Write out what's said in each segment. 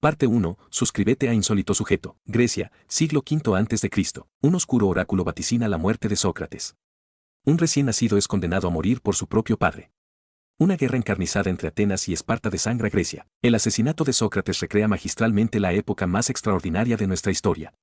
Parte 1. Suscríbete a Insólito Sujeto. Grecia, siglo V a.C. Un oscuro oráculo vaticina la muerte de Sócrates. Un recién nacido es condenado a morir por su propio padre. Una guerra encarnizada entre Atenas y Esparta desangra Grecia. El asesinato de Sócrates recrea magistralmente la época más extraordinaria de nuestra historia.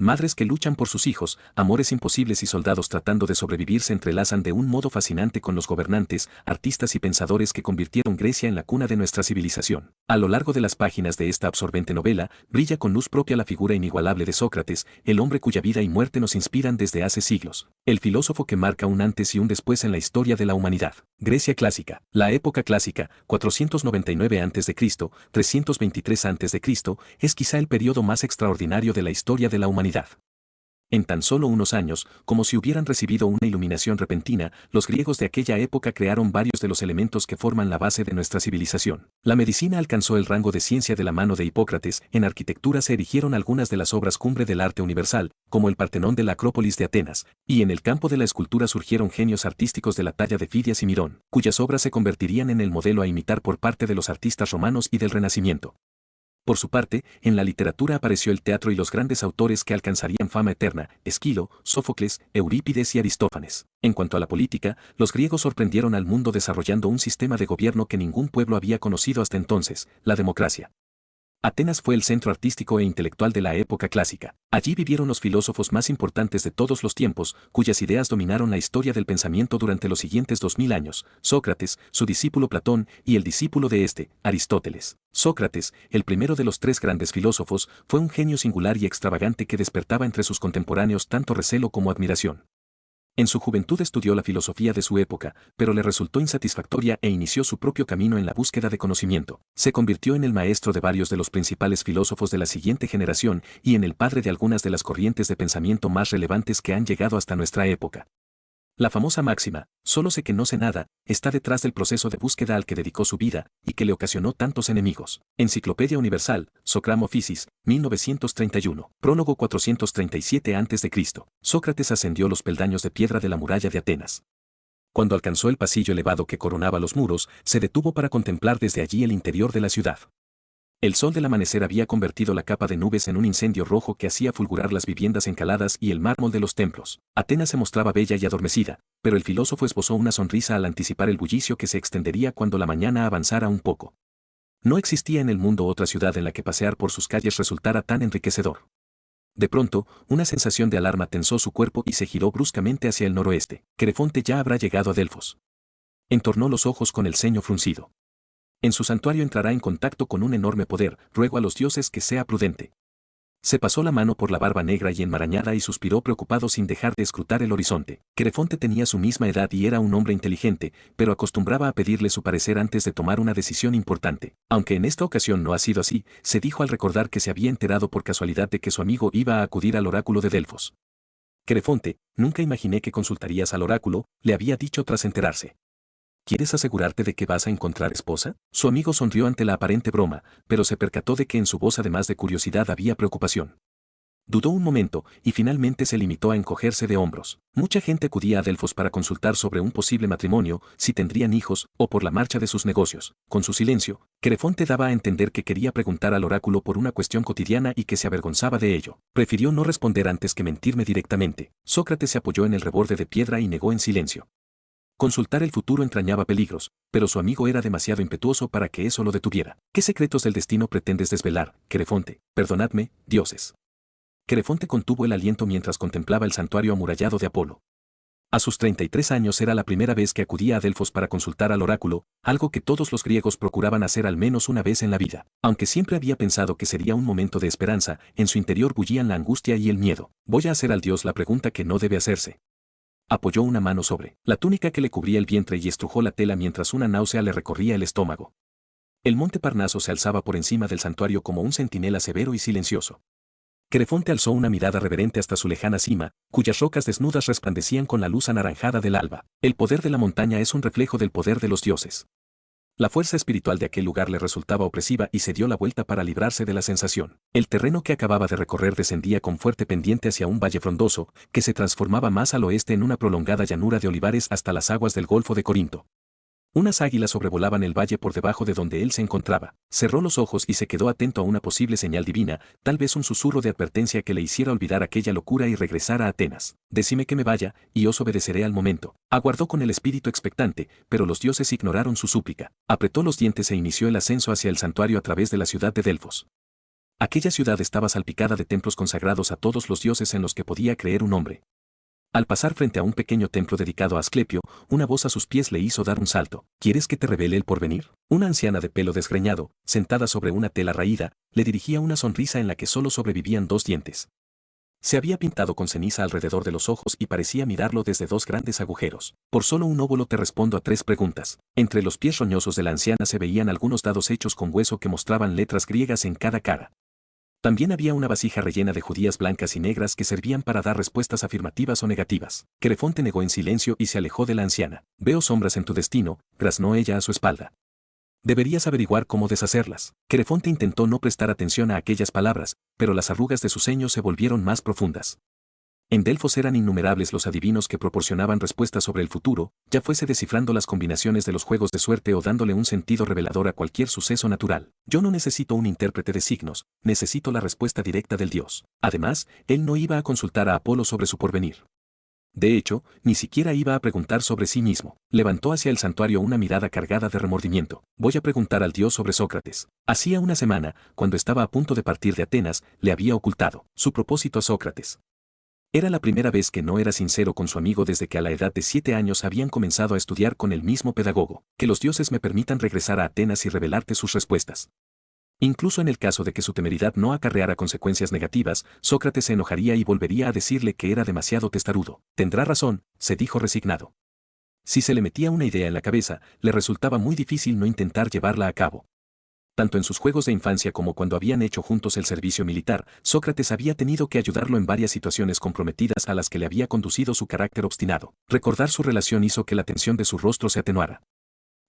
Madres que luchan por sus hijos, amores imposibles y soldados tratando de sobrevivir se entrelazan de un modo fascinante con los gobernantes, artistas y pensadores que convirtieron Grecia en la cuna de nuestra civilización. A lo largo de las páginas de esta absorbente novela, brilla con luz propia la figura inigualable de Sócrates, el hombre cuya vida y muerte nos inspiran desde hace siglos. El filósofo que marca un antes y un después en la historia de la humanidad. Grecia clásica. La época clásica, 499 a.C., 323 a.C., es quizá el periodo más extraordinario de la historia de la humanidad. En tan solo unos años, como si hubieran recibido una iluminación repentina, los griegos de aquella época crearon varios de los elementos que forman la base de nuestra civilización. La medicina alcanzó el rango de ciencia de la mano de Hipócrates, en arquitectura se erigieron algunas de las obras cumbre del arte universal, como el Partenón de la Acrópolis de Atenas, y en el campo de la escultura surgieron genios artísticos de la talla de Fidias y Mirón, cuyas obras se convertirían en el modelo a imitar por parte de los artistas romanos y del Renacimiento. Por su parte, en la literatura apareció el teatro y los grandes autores que alcanzarían fama eterna, Esquilo, Sófocles, Eurípides y Aristófanes. En cuanto a la política, los griegos sorprendieron al mundo desarrollando un sistema de gobierno que ningún pueblo había conocido hasta entonces, la democracia. Atenas fue el centro artístico e intelectual de la época clásica. Allí vivieron los filósofos más importantes de todos los tiempos, cuyas ideas dominaron la historia del pensamiento durante los siguientes 2000 años, Sócrates, su discípulo Platón y el discípulo de este, Aristóteles. Sócrates, el primero de los tres grandes filósofos, fue un genio singular y extravagante que despertaba entre sus contemporáneos tanto recelo como admiración. En su juventud estudió la filosofía de su época, pero le resultó insatisfactoria e inició su propio camino en la búsqueda de conocimiento. Se convirtió en el maestro de varios de los principales filósofos de la siguiente generación y en el padre de algunas de las corrientes de pensamiento más relevantes que han llegado hasta nuestra época. La famosa máxima, solo sé que no sé nada, está detrás del proceso de búsqueda al que dedicó su vida y que le ocasionó tantos enemigos. Enciclopedia Universal, Socramo Physis, 1931. Prólogo 437 a.C. Sócrates ascendió los peldaños de piedra de la muralla de Atenas. Cuando alcanzó el pasillo elevado que coronaba los muros, se detuvo para contemplar desde allí el interior de la ciudad. El sol del amanecer había convertido la capa de nubes en un incendio rojo que hacía fulgurar las viviendas encaladas y el mármol de los templos. Atenas se mostraba bella y adormecida, pero el filósofo esbozó una sonrisa al anticipar el bullicio que se extendería cuando la mañana avanzara un poco. No existía en el mundo otra ciudad en la que pasear por sus calles resultara tan enriquecedor. De pronto, una sensación de alarma tensó su cuerpo y se giró bruscamente hacia el noroeste. Crefonte ya habrá llegado a Delfos. Entornó los ojos con el ceño fruncido. En su santuario entrará en contacto con un enorme poder, ruego a los dioses que sea prudente. Se pasó la mano por la barba negra y enmarañada y suspiró preocupado sin dejar de escrutar el horizonte. Crefonte tenía su misma edad y era un hombre inteligente, pero acostumbraba a pedirle su parecer antes de tomar una decisión importante. Aunque en esta ocasión no ha sido así, se dijo al recordar que se había enterado por casualidad de que su amigo iba a acudir al oráculo de Delfos. Crefonte, nunca imaginé que consultarías al oráculo, le había dicho tras enterarse. ¿Quieres asegurarte de que vas a encontrar esposa? Su amigo sonrió ante la aparente broma, pero se percató de que en su voz además de curiosidad había preocupación. Dudó un momento, y finalmente se limitó a encogerse de hombros. Mucha gente acudía a Delfos para consultar sobre un posible matrimonio, si tendrían hijos, o por la marcha de sus negocios. Con su silencio, Crefonte daba a entender que quería preguntar al oráculo por una cuestión cotidiana y que se avergonzaba de ello. Prefirió no responder antes que mentirme directamente. Sócrates se apoyó en el reborde de piedra y negó en silencio. Consultar el futuro entrañaba peligros, pero su amigo era demasiado impetuoso para que eso lo detuviera. ¿Qué secretos del destino pretendes desvelar, Crefonte? Perdonadme, dioses. Crefonte contuvo el aliento mientras contemplaba el santuario amurallado de Apolo. A sus 33 años era la primera vez que acudía a Delfos para consultar al oráculo, algo que todos los griegos procuraban hacer al menos una vez en la vida. Aunque siempre había pensado que sería un momento de esperanza, en su interior bullían la angustia y el miedo. Voy a hacer al dios la pregunta que no debe hacerse. Apoyó una mano sobre la túnica que le cubría el vientre y estrujó la tela mientras una náusea le recorría el estómago. El monte Parnaso se alzaba por encima del santuario como un centinela severo y silencioso. Crefonte alzó una mirada reverente hasta su lejana cima, cuyas rocas desnudas resplandecían con la luz anaranjada del alba. El poder de la montaña es un reflejo del poder de los dioses. La fuerza espiritual de aquel lugar le resultaba opresiva y se dio la vuelta para librarse de la sensación. El terreno que acababa de recorrer descendía con fuerte pendiente hacia un valle frondoso, que se transformaba más al oeste en una prolongada llanura de olivares hasta las aguas del Golfo de Corinto. Unas águilas sobrevolaban el valle por debajo de donde él se encontraba. Cerró los ojos y se quedó atento a una posible señal divina, tal vez un susurro de advertencia que le hiciera olvidar aquella locura y regresar a Atenas. Decime que me vaya, y os obedeceré al momento. Aguardó con el espíritu expectante, pero los dioses ignoraron su súplica. Apretó los dientes e inició el ascenso hacia el santuario a través de la ciudad de Delfos. Aquella ciudad estaba salpicada de templos consagrados a todos los dioses en los que podía creer un hombre. Al pasar frente a un pequeño templo dedicado a Asclepio, una voz a sus pies le hizo dar un salto. ¿Quieres que te revele el porvenir? Una anciana de pelo desgreñado, sentada sobre una tela raída, le dirigía una sonrisa en la que solo sobrevivían 2 dientes. Se había pintado con ceniza alrededor de los ojos y parecía mirarlo desde 2 grandes agujeros. Por solo un óvulo te respondo a 3 preguntas. Entre los pies roñosos de la anciana se veían algunos dados hechos con hueso que mostraban letras griegas en cada cara. También había una vasija rellena de judías blancas y negras que servían para dar respuestas afirmativas o negativas. Querefonte negó en silencio y se alejó de la anciana. Veo sombras en tu destino, graznó ella a su espalda. Deberías averiguar cómo deshacerlas. Querefonte intentó no prestar atención a aquellas palabras, pero las arrugas de su ceño se volvieron más profundas. En Delfos eran innumerables los adivinos que proporcionaban respuestas sobre el futuro, ya fuese descifrando las combinaciones de los juegos de suerte o dándole un sentido revelador a cualquier suceso natural. Yo no necesito un intérprete de signos, necesito la respuesta directa del dios. Además, él no iba a consultar a Apolo sobre su porvenir. De hecho, ni siquiera iba a preguntar sobre sí mismo. Levantó hacia el santuario una mirada cargada de remordimiento. Voy a preguntar al dios sobre Sócrates. Hacía una semana, cuando estaba a punto de partir de Atenas, le había ocultado su propósito a Sócrates. Era la primera vez que no era sincero con su amigo desde que a la edad de 7 años habían comenzado a estudiar con el mismo pedagogo. Que los dioses me permitan regresar a Atenas y revelarte sus respuestas. Incluso en el caso de que su temeridad no acarreara consecuencias negativas, Sócrates se enojaría y volvería a decirle que era demasiado testarudo. Tendrá razón, se dijo resignado. Si se le metía una idea en la cabeza, le resultaba muy difícil no intentar llevarla a cabo. Tanto en sus juegos de infancia como cuando habían hecho juntos el servicio militar, Sócrates había tenido que ayudarlo en varias situaciones comprometidas a las que le había conducido su carácter obstinado. Recordar su relación hizo que la tensión de su rostro se atenuara.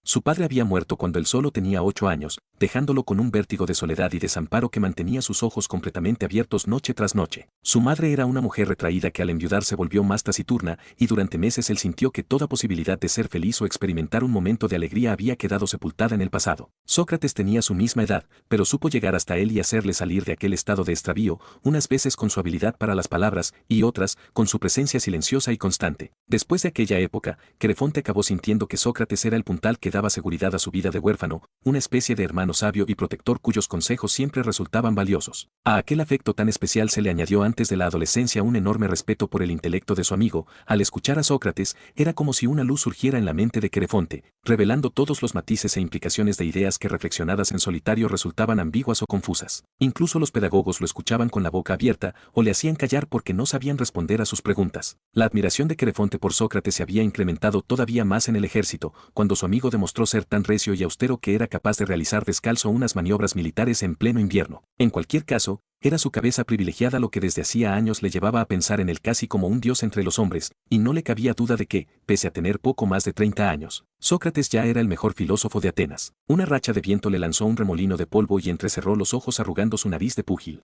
Su padre había muerto cuando él solo tenía 8 años, dejándolo con un vértigo de soledad y desamparo que mantenía sus ojos completamente abiertos noche tras noche. Su madre era una mujer retraída que al enviudar se volvió más taciturna, y durante meses él sintió que toda posibilidad de ser feliz o experimentar un momento de alegría había quedado sepultada en el pasado. Sócrates tenía su misma edad, pero supo llegar hasta él y hacerle salir de aquel estado de extravío, unas veces con su habilidad para las palabras, y otras, con su presencia silenciosa y constante. Después de aquella época, Querefonte acabó sintiendo que Sócrates era el puntal que daba seguridad a su vida de huérfano, una especie de hermano sabio y protector cuyos consejos siempre resultaban valiosos. A aquel afecto tan especial se le añadió antes de la adolescencia un enorme respeto por el intelecto de su amigo. Al escuchar a Sócrates, era como si una luz surgiera en la mente de Querefonte, revelando todos los matices e implicaciones de ideas que reflexionadas en solitario resultaban ambiguas o confusas. Incluso los pedagogos lo escuchaban con la boca abierta o le hacían callar porque no sabían responder a sus preguntas. La admiración de Querefonte por Sócrates se había incrementado todavía más en el ejército, cuando su amigo demostró ser tan recio y austero que era capaz de realizar descalzo unas maniobras militares en pleno invierno. En cualquier caso, era su cabeza privilegiada lo que desde hacía años le llevaba a pensar en él casi como un dios entre los hombres, y no le cabía duda de que, pese a tener poco más de 30 años, Sócrates ya era el mejor filósofo de Atenas. Una racha de viento le lanzó un remolino de polvo y entrecerró los ojos arrugando su nariz de púgil.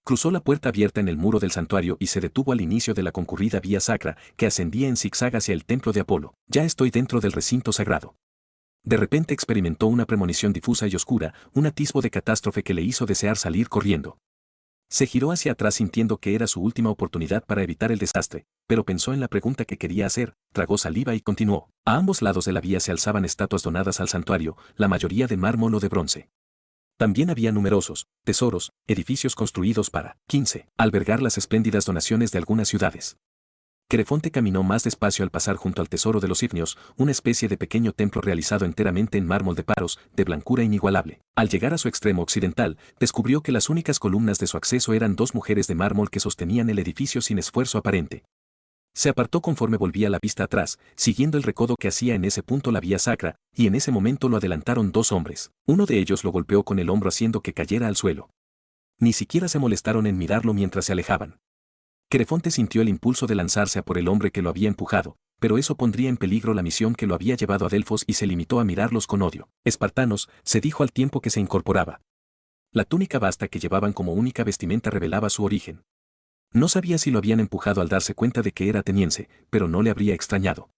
Cruzó la puerta abierta en el muro del santuario y se detuvo al inicio de la concurrida vía sacra que ascendía en zigzag hacia el templo de Apolo. Ya estoy dentro del recinto sagrado. De repente experimentó una premonición difusa y oscura, un atisbo de catástrofe que le hizo desear salir corriendo. Se giró hacia atrás sintiendo que era su última oportunidad para evitar el desastre, pero pensó en la pregunta que quería hacer, tragó saliva y continuó. A ambos lados de la vía se alzaban estatuas donadas al santuario, la mayoría de mármol o de bronce. También había numerosos tesoros, edificios construidos para 15. Albergar las espléndidas donaciones de algunas ciudades. Querefonte caminó más despacio al pasar junto al tesoro de los Ifnios, una especie de pequeño templo realizado enteramente en mármol de Paros, de blancura inigualable. Al llegar a su extremo occidental, descubrió que las únicas columnas de su acceso eran 2 mujeres de mármol que sostenían el edificio sin esfuerzo aparente. Se apartó conforme volvía la vista atrás, siguiendo el recodo que hacía en ese punto la vía sacra, y en ese momento lo adelantaron 2 hombres. Uno de ellos lo golpeó con el hombro haciendo que cayera al suelo. Ni siquiera se molestaron en mirarlo mientras se alejaban. Querefonte sintió el impulso de lanzarse a por el hombre que lo había empujado, pero eso pondría en peligro la misión que lo había llevado a Delfos y se limitó a mirarlos con odio. Espartanos, se dijo al tiempo que se incorporaba. La túnica vasta que llevaban como única vestimenta revelaba su origen. No sabía si lo habían empujado al darse cuenta de que era ateniense, pero no le habría extrañado.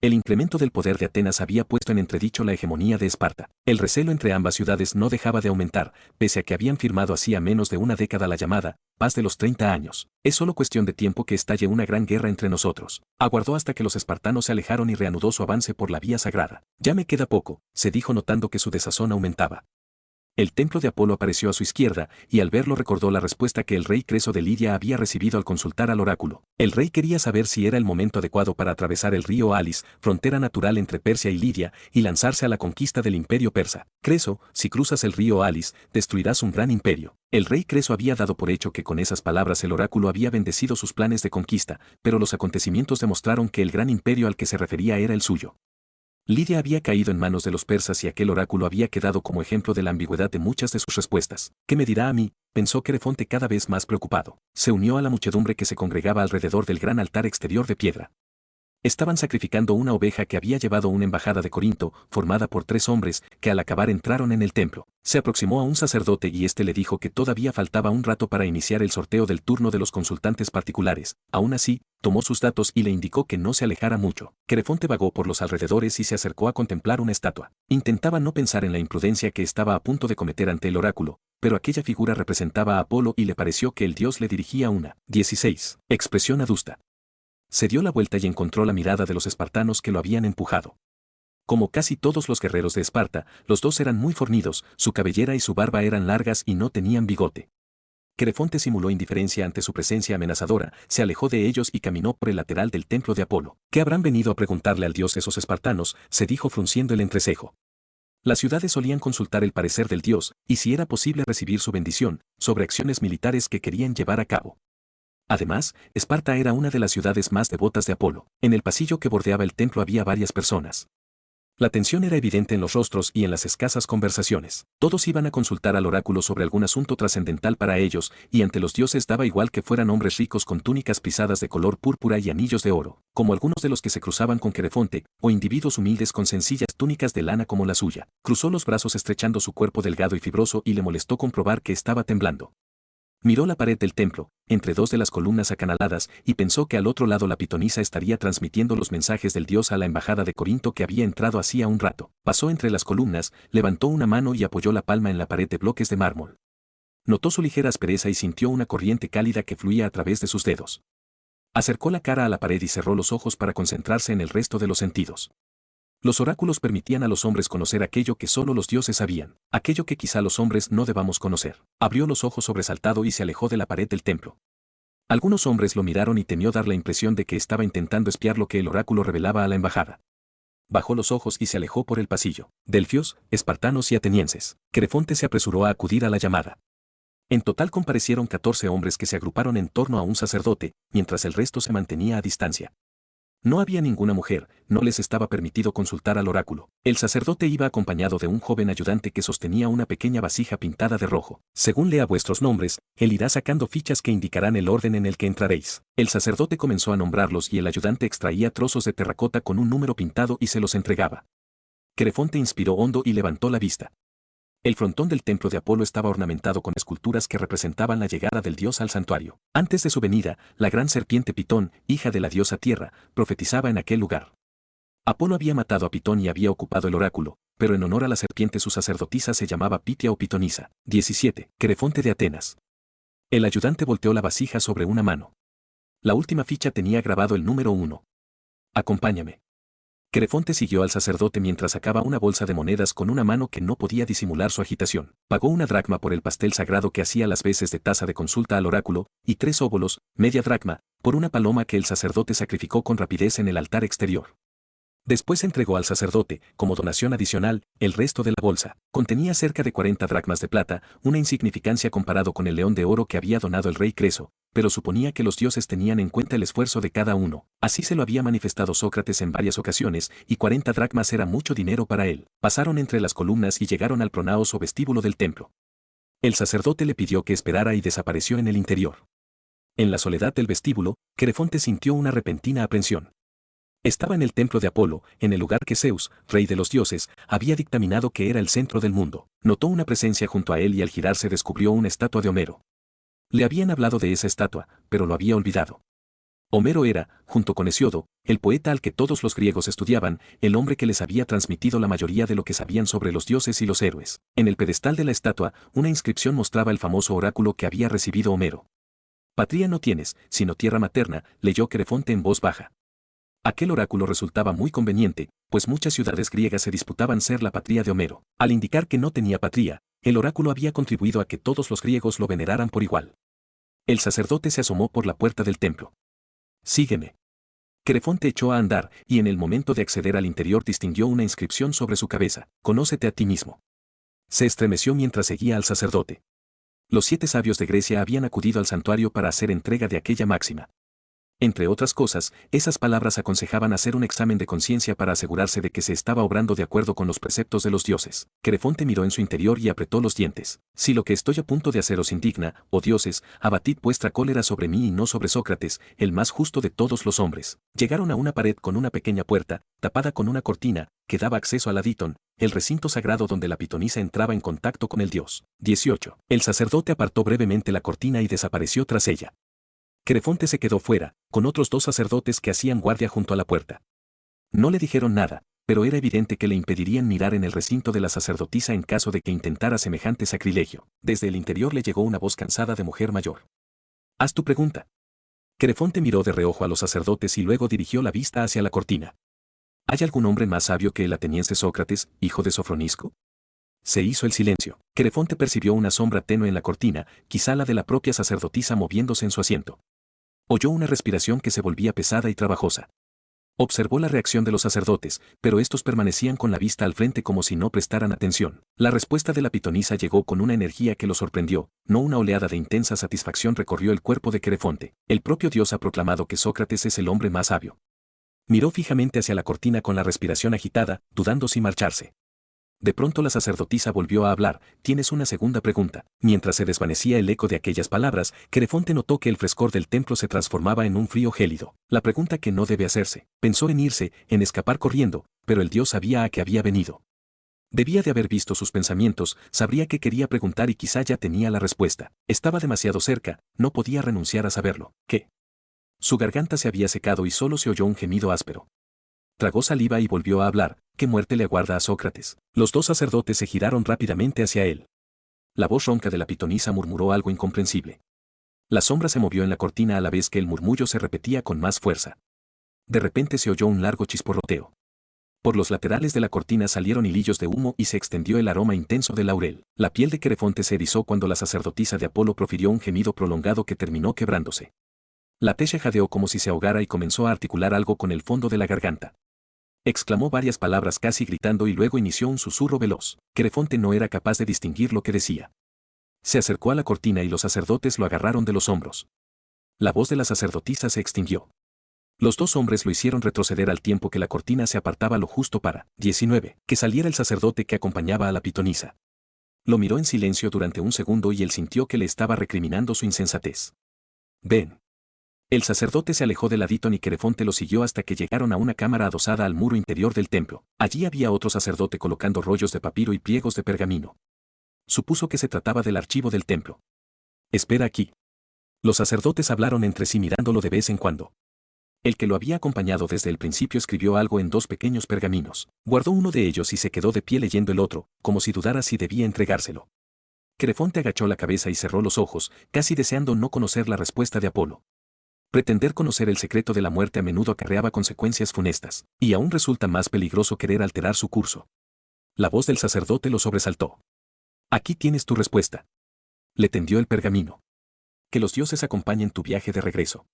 El incremento del poder de Atenas había puesto en entredicho la hegemonía de Esparta. El recelo entre ambas ciudades no dejaba de aumentar, pese a que habían firmado hacía menos de una década la llamada paz de los 30 años. Es solo cuestión de tiempo que estalle una gran guerra entre nosotros. Aguardó hasta que los espartanos se alejaron y reanudó su avance por la vía sagrada. Ya me queda poco, se dijo notando que su desazón aumentaba. El templo de Apolo apareció a su izquierda, y al verlo recordó la respuesta que el rey Creso de Lidia había recibido al consultar al oráculo. El rey quería saber si era el momento adecuado para atravesar el río Alis, frontera natural entre Persia y Lidia, y lanzarse a la conquista del imperio persa. Creso, si cruzas el río Alis, destruirás un gran imperio. El rey Creso había dado por hecho que con esas palabras el oráculo había bendecido sus planes de conquista, pero los acontecimientos demostraron que el gran imperio al que se refería era el suyo. Lidia había caído en manos de los persas y aquel oráculo había quedado como ejemplo de la ambigüedad de muchas de sus respuestas. ¿Qué me dirá a mí?, pensó Querefonte cada vez más preocupado. Se unió a la muchedumbre que se congregaba alrededor del gran altar exterior de piedra. Estaban sacrificando una oveja que había llevado una embajada de Corinto, formada por 3 hombres, que al acabar entraron en el templo. Se aproximó a un sacerdote y éste le dijo que todavía faltaba un rato para iniciar el sorteo del turno de los consultantes particulares. Aún así, tomó sus datos y le indicó que no se alejara mucho. Querefonte vagó por los alrededores y se acercó a contemplar una estatua. Intentaba no pensar en la imprudencia que estaba a punto de cometer ante el oráculo, pero aquella figura representaba a Apolo y le pareció que el dios le dirigía una 16 expresión adusta. Se dio la vuelta y encontró la mirada de los espartanos que lo habían empujado. Como casi todos los guerreros de Esparta, los dos eran muy fornidos, su cabellera y su barba eran largas y no tenían bigote. Querefonte simuló indiferencia ante su presencia amenazadora, se alejó de ellos y caminó por el lateral del templo de Apolo. ¿Qué habrán venido a preguntarle al dios esos espartanos?, se dijo frunciendo el entrecejo. Las ciudades solían consultar el parecer del dios, y si era posible recibir su bendición, sobre acciones militares que querían llevar a cabo. Además, Esparta era una de las ciudades más devotas de Apolo. En el pasillo que bordeaba el templo había varias personas. La tensión era evidente en los rostros y en las escasas conversaciones. Todos iban a consultar al oráculo sobre algún asunto trascendental para ellos, y ante los dioses daba igual que fueran hombres ricos con túnicas pisadas de color púrpura y anillos de oro, como algunos de los que se cruzaban con Querefonte, o individuos humildes con sencillas túnicas de lana como la suya. Cruzó los brazos estrechando su cuerpo delgado y fibroso y le molestó comprobar que estaba temblando. Miró la pared del templo, entre 2 de las columnas acanaladas, y pensó que al otro lado la pitonisa estaría transmitiendo los mensajes del dios a la embajada de Corinto que había entrado hacía un rato. Pasó entre las columnas, levantó una mano y apoyó la palma en la pared de bloques de mármol. Notó su ligera aspereza y sintió una corriente cálida que fluía a través de sus dedos. Acercó la cara a la pared y cerró los ojos para concentrarse en el resto de los sentidos. Los oráculos permitían a los hombres conocer aquello que solo los dioses sabían, aquello que quizá los hombres no debamos conocer. Abrió los ojos sobresaltado y se alejó de la pared del templo. Algunos hombres lo miraron y temió dar la impresión de que estaba intentando espiar lo que el oráculo revelaba a la embajada. Bajó los ojos y se alejó por el pasillo. Delfios, espartanos y atenienses. Querefonte se apresuró a acudir a la llamada. En total comparecieron 14 hombres que se agruparon en torno a un sacerdote, mientras el resto se mantenía a distancia. No había ninguna mujer, no les estaba permitido consultar al oráculo. El sacerdote iba acompañado de un joven ayudante que sostenía una pequeña vasija pintada de rojo. Según lea vuestros nombres, él irá sacando fichas que indicarán el orden en el que entraréis. El sacerdote comenzó a nombrarlos y el ayudante extraía trozos de terracota con un número pintado y se los entregaba. Querefonte inspiró hondo y levantó la vista. El frontón del templo de Apolo estaba ornamentado con esculturas que representaban la llegada del dios al santuario. Antes de su venida, la gran serpiente Pitón, hija de la diosa Tierra, profetizaba en aquel lugar. Apolo había matado a Pitón y había ocupado el oráculo, pero en honor a la serpiente su sacerdotisa se llamaba Pitia o Pitonisa. 17. Querefonte de Atenas. El ayudante volteó la vasija sobre una mano. La última ficha tenía grabado el número 1. Acompáñame. Querefonte siguió al sacerdote mientras sacaba una bolsa de monedas con una mano que no podía disimular su agitación. Pagó una dracma por el pastel sagrado que hacía las veces de taza de consulta al oráculo, y 3 óbolos, media dracma, por una paloma que el sacerdote sacrificó con rapidez en el altar exterior. Después entregó al sacerdote, como donación adicional, el resto de la bolsa. Contenía cerca de 40 dracmas de plata, una insignificancia comparado con el león de oro que había donado el rey Creso, pero suponía que los dioses tenían en cuenta el esfuerzo de cada uno. Así se lo había manifestado Sócrates en varias ocasiones, y 40 dracmas era mucho dinero para él. Pasaron entre las columnas y llegaron al pronaos o vestíbulo del templo. El sacerdote le pidió que esperara y desapareció en el interior. En la soledad del vestíbulo, Querefonte sintió una repentina aprensión. Estaba en el templo de Apolo, en el lugar que Zeus, rey de los dioses, había dictaminado que era el centro del mundo. Notó una presencia junto a él y al girarse descubrió una estatua de Homero. Le habían hablado de esa estatua, pero lo había olvidado. Homero era, junto con Hesiodo, el poeta al que todos los griegos estudiaban, el hombre que les había transmitido la mayoría de lo que sabían sobre los dioses y los héroes. En el pedestal de la estatua, una inscripción mostraba el famoso oráculo que había recibido Homero. Patria no tienes, sino tierra materna, leyó Querefonte en voz baja. Aquel oráculo resultaba muy conveniente, pues muchas ciudades griegas se disputaban ser la patria de Homero. Al indicar que no tenía patria, el oráculo había contribuido a que todos los griegos lo veneraran por igual. El sacerdote se asomó por la puerta del templo. Sígueme. Querefonte echó a andar, y en el momento de acceder al interior distinguió una inscripción sobre su cabeza: Conócete a ti mismo. Se estremeció mientras seguía al sacerdote. Los 7 sabios de Grecia habían acudido al santuario para hacer entrega de aquella máxima. Entre otras cosas, esas palabras aconsejaban hacer un examen de conciencia para asegurarse de que se estaba obrando de acuerdo con los preceptos de los dioses. Querefonte miró en su interior y apretó los dientes. Si lo que estoy a punto de hacer os indigna, oh dioses, abatid vuestra cólera sobre mí y no sobre Sócrates, el más justo de todos los hombres. Llegaron a una pared con una pequeña puerta, tapada con una cortina, que daba acceso al adítón, el recinto sagrado donde la pitonisa entraba en contacto con el dios. 18. El sacerdote apartó brevemente la cortina y desapareció tras ella. Querefonte se quedó fuera, con otros 2 sacerdotes que hacían guardia junto a la puerta. No le dijeron nada, pero era evidente que le impedirían mirar en el recinto de la sacerdotisa en caso de que intentara semejante sacrilegio. Desde el interior le llegó una voz cansada de mujer mayor. Haz tu pregunta. Querefonte miró de reojo a los sacerdotes y luego dirigió la vista hacia la cortina. ¿Hay algún hombre más sabio que el ateniense Sócrates, hijo de Sofronisco? Se hizo el silencio. Querefonte percibió una sombra tenue en la cortina, quizá la de la propia sacerdotisa moviéndose en su asiento. Oyó una respiración que se volvía pesada y trabajosa. Observó la reacción de los sacerdotes, pero estos permanecían con la vista al frente como si no prestaran atención. La respuesta de la pitonisa llegó con una energía que lo sorprendió, no una oleada de intensa satisfacción recorrió el cuerpo de Querefonte. El propio dios ha proclamado que Sócrates es el hombre más sabio. Miró fijamente hacia la cortina con la respiración agitada, dudando si marcharse. De pronto la sacerdotisa volvió a hablar: tienes una segunda pregunta. Mientras se desvanecía el eco de aquellas palabras, Querefonte notó que el frescor del templo se transformaba en un frío gélido. La pregunta que no debe hacerse. Pensó en irse, en escapar corriendo, pero el dios sabía a qué había venido. Debía de haber visto sus pensamientos, sabría que quería preguntar y quizá ya tenía la respuesta. Estaba demasiado cerca, no podía renunciar a saberlo. ¿Qué? Su garganta se había secado y solo se oyó un gemido áspero. Tragó saliva y volvió a hablar: ¿qué muerte le aguarda a Sócrates? Los 2 sacerdotes se giraron rápidamente hacia él. La voz ronca de la pitonisa murmuró algo incomprensible. La sombra se movió en la cortina a la vez que el murmullo se repetía con más fuerza. De repente se oyó un largo chisporroteo. Por los laterales de la cortina salieron hilillos de humo y se extendió el aroma intenso del laurel. La piel de Querefonte se erizó cuando la sacerdotisa de Apolo profirió un gemido prolongado que terminó quebrándose. La techa jadeó como si se ahogara y comenzó a articular algo con el fondo de la garganta. Exclamó varias palabras casi gritando y luego inició un susurro veloz. Querefonte no era capaz de distinguir lo que decía. Se acercó a la cortina y los sacerdotes lo agarraron de los hombros. La voz de la sacerdotisa se extinguió. Los 2 hombres lo hicieron retroceder al tiempo que la cortina se apartaba lo justo para 19. Que saliera el sacerdote que acompañaba a la pitonisa. Lo miró en silencio durante un segundo y él sintió que le estaba recriminando su insensatez. Ven. El sacerdote se alejó del adítón y Querefonte lo siguió hasta que llegaron a una cámara adosada al muro interior del templo. Allí había otro sacerdote colocando rollos de papiro y pliegos de pergamino. Supuso que se trataba del archivo del templo. Espera aquí. Los sacerdotes hablaron entre sí mirándolo de vez en cuando. El que lo había acompañado desde el principio escribió algo en 2 pequeños pergaminos. Guardó uno de ellos y se quedó de pie leyendo el otro, como si dudara si debía entregárselo. Querefonte agachó la cabeza y cerró los ojos, casi deseando no conocer la respuesta de Apolo. Pretender conocer el secreto de la muerte a menudo acarreaba consecuencias funestas, y aún resulta más peligroso querer alterar su curso. La voz del sacerdote lo sobresaltó. Aquí tienes tu respuesta. Le tendió el pergamino. Que los dioses acompañen tu viaje de regreso.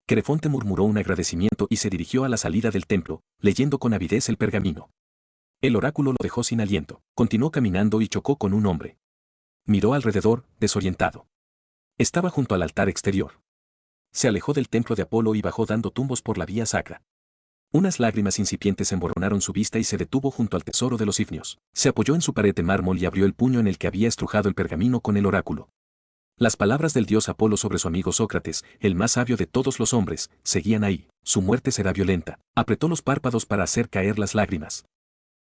Querefonte murmuró un agradecimiento y se dirigió a la salida del templo, leyendo con avidez el pergamino. El oráculo lo dejó sin aliento. Continuó caminando y chocó con un hombre. Miró alrededor, desorientado. Estaba junto al altar exterior. Se alejó del templo de Apolo y bajó dando tumbos por la vía sacra. Unas lágrimas incipientes emborronaron su vista y se detuvo junto al tesoro de los ifnios. Se apoyó en su pared de mármol y abrió el puño en el que había estrujado el pergamino con el oráculo. Las palabras del dios Apolo sobre su amigo Sócrates, el más sabio de todos los hombres, seguían ahí. Su muerte será violenta. Apretó los párpados para hacer caer las lágrimas.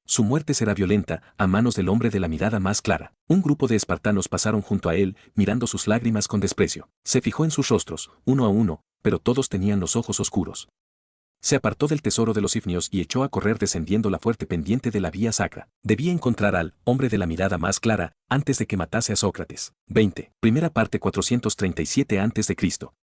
Su muerte será violenta, a manos del hombre de la mirada más clara. Un grupo de espartanos pasaron junto a él, mirando sus lágrimas con desprecio. Se fijó en sus rostros, uno a uno, pero todos tenían los ojos oscuros. Se apartó del tesoro de los ifnios y echó a correr descendiendo la fuerte pendiente de la vía sacra. Debía encontrar al hombre de la mirada más clara antes de que matase a Sócrates. 20. Primera parte 437 a.C.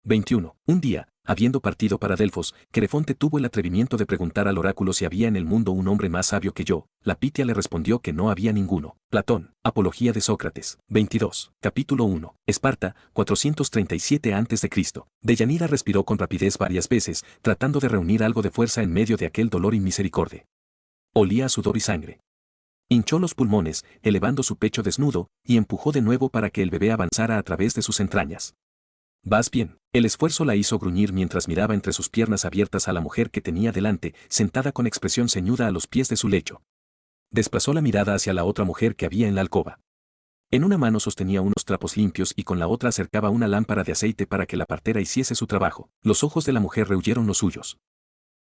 21. Un día, habiendo partido para Delfos, Querefonte tuvo el atrevimiento de preguntar al oráculo si había en el mundo un hombre más sabio que yo. La Pitia le respondió que no había ninguno. Platón. Apología de Sócrates. 22. Capítulo 1. Esparta, 437 a.C. Deyanira respiró con rapidez varias veces, tratando de reunir algo de fuerza en medio de aquel dolor inmisericorde. Olía a sudor y sangre. Hinchó los pulmones, elevando su pecho desnudo, y empujó de nuevo para que el bebé avanzara a través de sus entrañas. «¿Vas bien?». El esfuerzo la hizo gruñir mientras miraba entre sus piernas abiertas a la mujer que tenía delante, sentada con expresión ceñuda a los pies de su lecho. Desplazó la mirada hacia la otra mujer que había en la alcoba. En una mano sostenía unos trapos limpios y con la otra acercaba una lámpara de aceite para que la partera hiciese su trabajo. Los ojos de la mujer rehuyeron los suyos.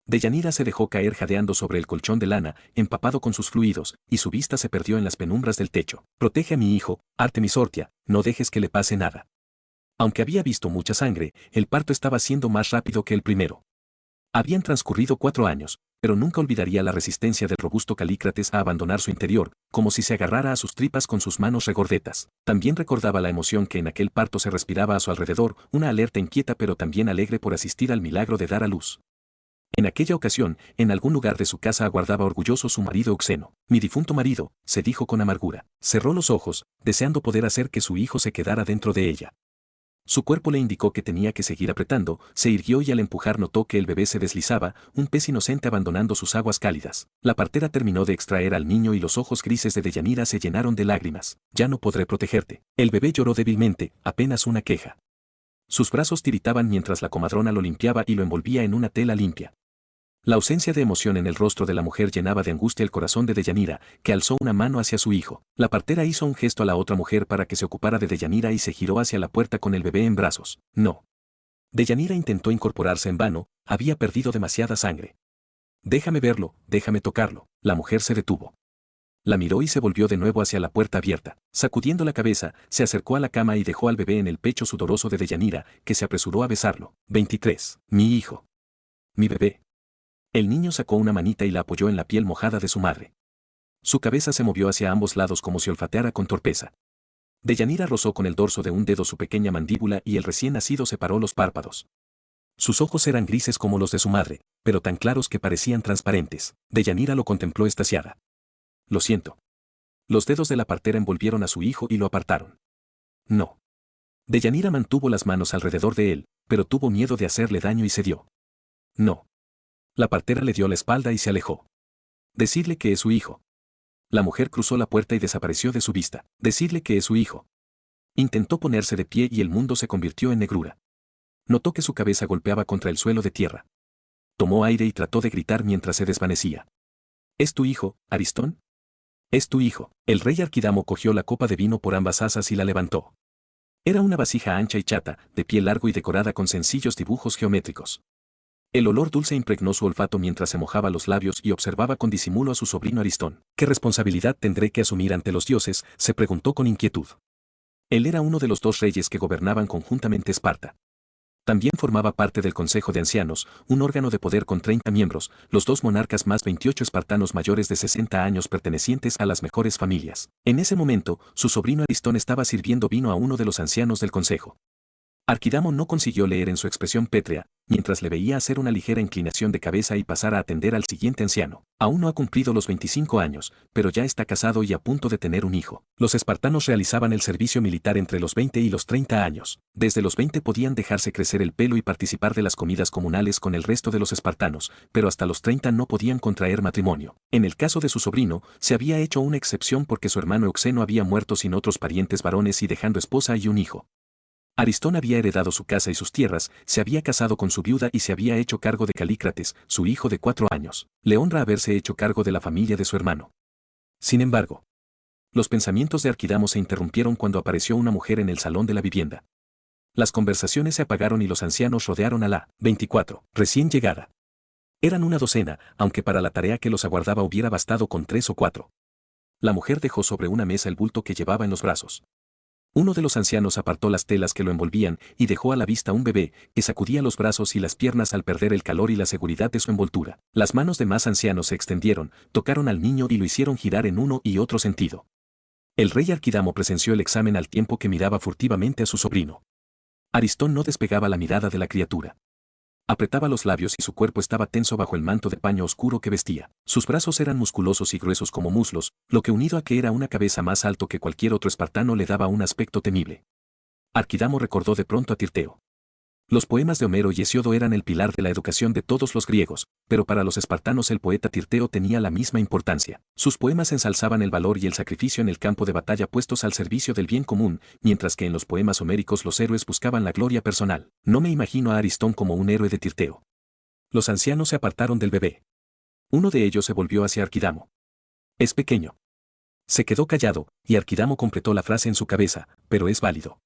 Deyanira se dejó caer jadeando sobre el colchón de lana, empapado con sus fluidos, y su vista se perdió en las penumbras del techo. «Protege a mi hijo, Artemis Ortia, no dejes que le pase nada». Aunque había visto mucha sangre, el parto estaba siendo más rápido que el primero. Habían transcurrido 4 años, pero nunca olvidaría la resistencia del robusto Calícrates a abandonar su interior, como si se agarrara a sus tripas con sus manos regordetas. También recordaba la emoción que en aquel parto se respiraba a su alrededor, una alerta inquieta pero también alegre por asistir al milagro de dar a luz. En aquella ocasión, en algún lugar de su casa aguardaba orgulloso su marido Euxeno. «Mi difunto marido», se dijo con amargura. Cerró los ojos, deseando poder hacer que su hijo se quedara dentro de ella. Su cuerpo le indicó que tenía que seguir apretando, se irguió y al empujar notó que el bebé se deslizaba, un pez inocente abandonando sus aguas cálidas. La partera terminó de extraer al niño y los ojos grises de Deyanira se llenaron de lágrimas. «Ya no podré protegerte». El bebé lloró débilmente, apenas una queja. Sus brazos tiritaban mientras la comadrona lo limpiaba y lo envolvía en una tela limpia. La ausencia de emoción en el rostro de la mujer llenaba de angustia el corazón de Deyanira, que alzó una mano hacia su hijo. La partera hizo un gesto a la otra mujer para que se ocupara de Deyanira y se giró hacia la puerta con el bebé en brazos. «No». Deyanira intentó incorporarse en vano, había perdido demasiada sangre. «Déjame verlo, déjame tocarlo». La mujer se detuvo. La miró y se volvió de nuevo hacia la puerta abierta. Sacudiendo la cabeza, se acercó a la cama y dejó al bebé en el pecho sudoroso de Deyanira, que se apresuró a besarlo. 23. «Mi hijo. Mi bebé». El niño sacó una manita y la apoyó en la piel mojada de su madre. Su cabeza se movió hacia ambos lados como si olfateara con torpeza. Deyanira rozó con el dorso de un dedo su pequeña mandíbula y el recién nacido separó los párpados. Sus ojos eran grises como los de su madre, pero tan claros que parecían transparentes. Deyanira lo contempló extasiada. «Lo siento». Los dedos de la partera envolvieron a su hijo y lo apartaron. «No». Deyanira mantuvo las manos alrededor de él, pero tuvo miedo de hacerle daño y cedió. «No». La partera le dio la espalda y se alejó. «Decidle que es su hijo». La mujer cruzó la puerta y desapareció de su vista. «Decidle que es su hijo». Intentó ponerse de pie y el mundo se convirtió en negrura. Notó que su cabeza golpeaba contra el suelo de tierra. Tomó aire y trató de gritar mientras se desvanecía. «¿Es tu hijo, Aristón? Es tu hijo». El rey Arquidamo cogió la copa de vino por ambas asas y la levantó. Era una vasija ancha y chata, de piel largo y decorada con sencillos dibujos geométricos. El olor dulce impregnó su olfato mientras se mojaba los labios y observaba con disimulo a su sobrino Aristón. «¿Qué responsabilidad tendré que asumir ante los dioses?», se preguntó con inquietud. Él era uno de los 2 reyes que gobernaban conjuntamente Esparta. También formaba parte del Consejo de Ancianos, un órgano de poder con 30 miembros, los 2 monarcas más 28 espartanos mayores de 60 años pertenecientes a las mejores familias. En ese momento, su sobrino Aristón estaba sirviendo vino a uno de los ancianos del consejo. Arquidamo no consiguió leer en su expresión pétrea, mientras le veía hacer una ligera inclinación de cabeza y pasar a atender al siguiente anciano. Aún no ha cumplido los 25 años, pero ya está casado y a punto de tener un hijo. Los espartanos realizaban el servicio militar entre los 20 y los 30 años. Desde los 20 podían dejarse crecer el pelo y participar de las comidas comunales con el resto de los espartanos, pero hasta los 30 no podían contraer matrimonio. En el caso de su sobrino, se había hecho una excepción porque su hermano Euxeno había muerto sin otros parientes varones y dejando esposa y un hijo. Aristón había heredado su casa y sus tierras, se había casado con su viuda y se había hecho cargo de Calícrates, su hijo de 4 años. Le honra haberse hecho cargo de la familia de su hermano. Sin embargo, los pensamientos de Arquidamo se interrumpieron cuando apareció una mujer en el salón de la vivienda. Las conversaciones se apagaron y los ancianos rodearon a la 24, recién llegada. Eran una docena, aunque para la tarea que los aguardaba hubiera bastado con 3 o 4. La mujer dejó sobre una mesa el bulto que llevaba en los brazos. Uno de los ancianos apartó las telas que lo envolvían y dejó a la vista un bebé que sacudía los brazos y las piernas al perder el calor y la seguridad de su envoltura. Las manos de más ancianos se extendieron, tocaron al niño y lo hicieron girar en uno y otro sentido. El rey Arquidamo presenció el examen al tiempo que miraba furtivamente a su sobrino. Aristón no despegaba la mirada de la criatura. Apretaba los labios y su cuerpo estaba tenso bajo el manto de paño oscuro que vestía. Sus brazos eran musculosos y gruesos como muslos, lo que unido a que era una cabeza más alto que cualquier otro espartano le daba un aspecto temible. Arquidamo recordó de pronto a Tirteo. Los poemas de Homero y Hesíodo eran el pilar de la educación de todos los griegos, pero para los espartanos el poeta Tirteo tenía la misma importancia. Sus poemas ensalzaban el valor y el sacrificio en el campo de batalla puestos al servicio del bien común, mientras que en los poemas homéricos los héroes buscaban la gloria personal. No me imagino a Aristón como un héroe de Tirteo. Los ancianos se apartaron del bebé. Uno de ellos se volvió hacia Arquidamo. Es pequeño. Se quedó callado, y Arquidamo completó la frase en su cabeza, pero es válido.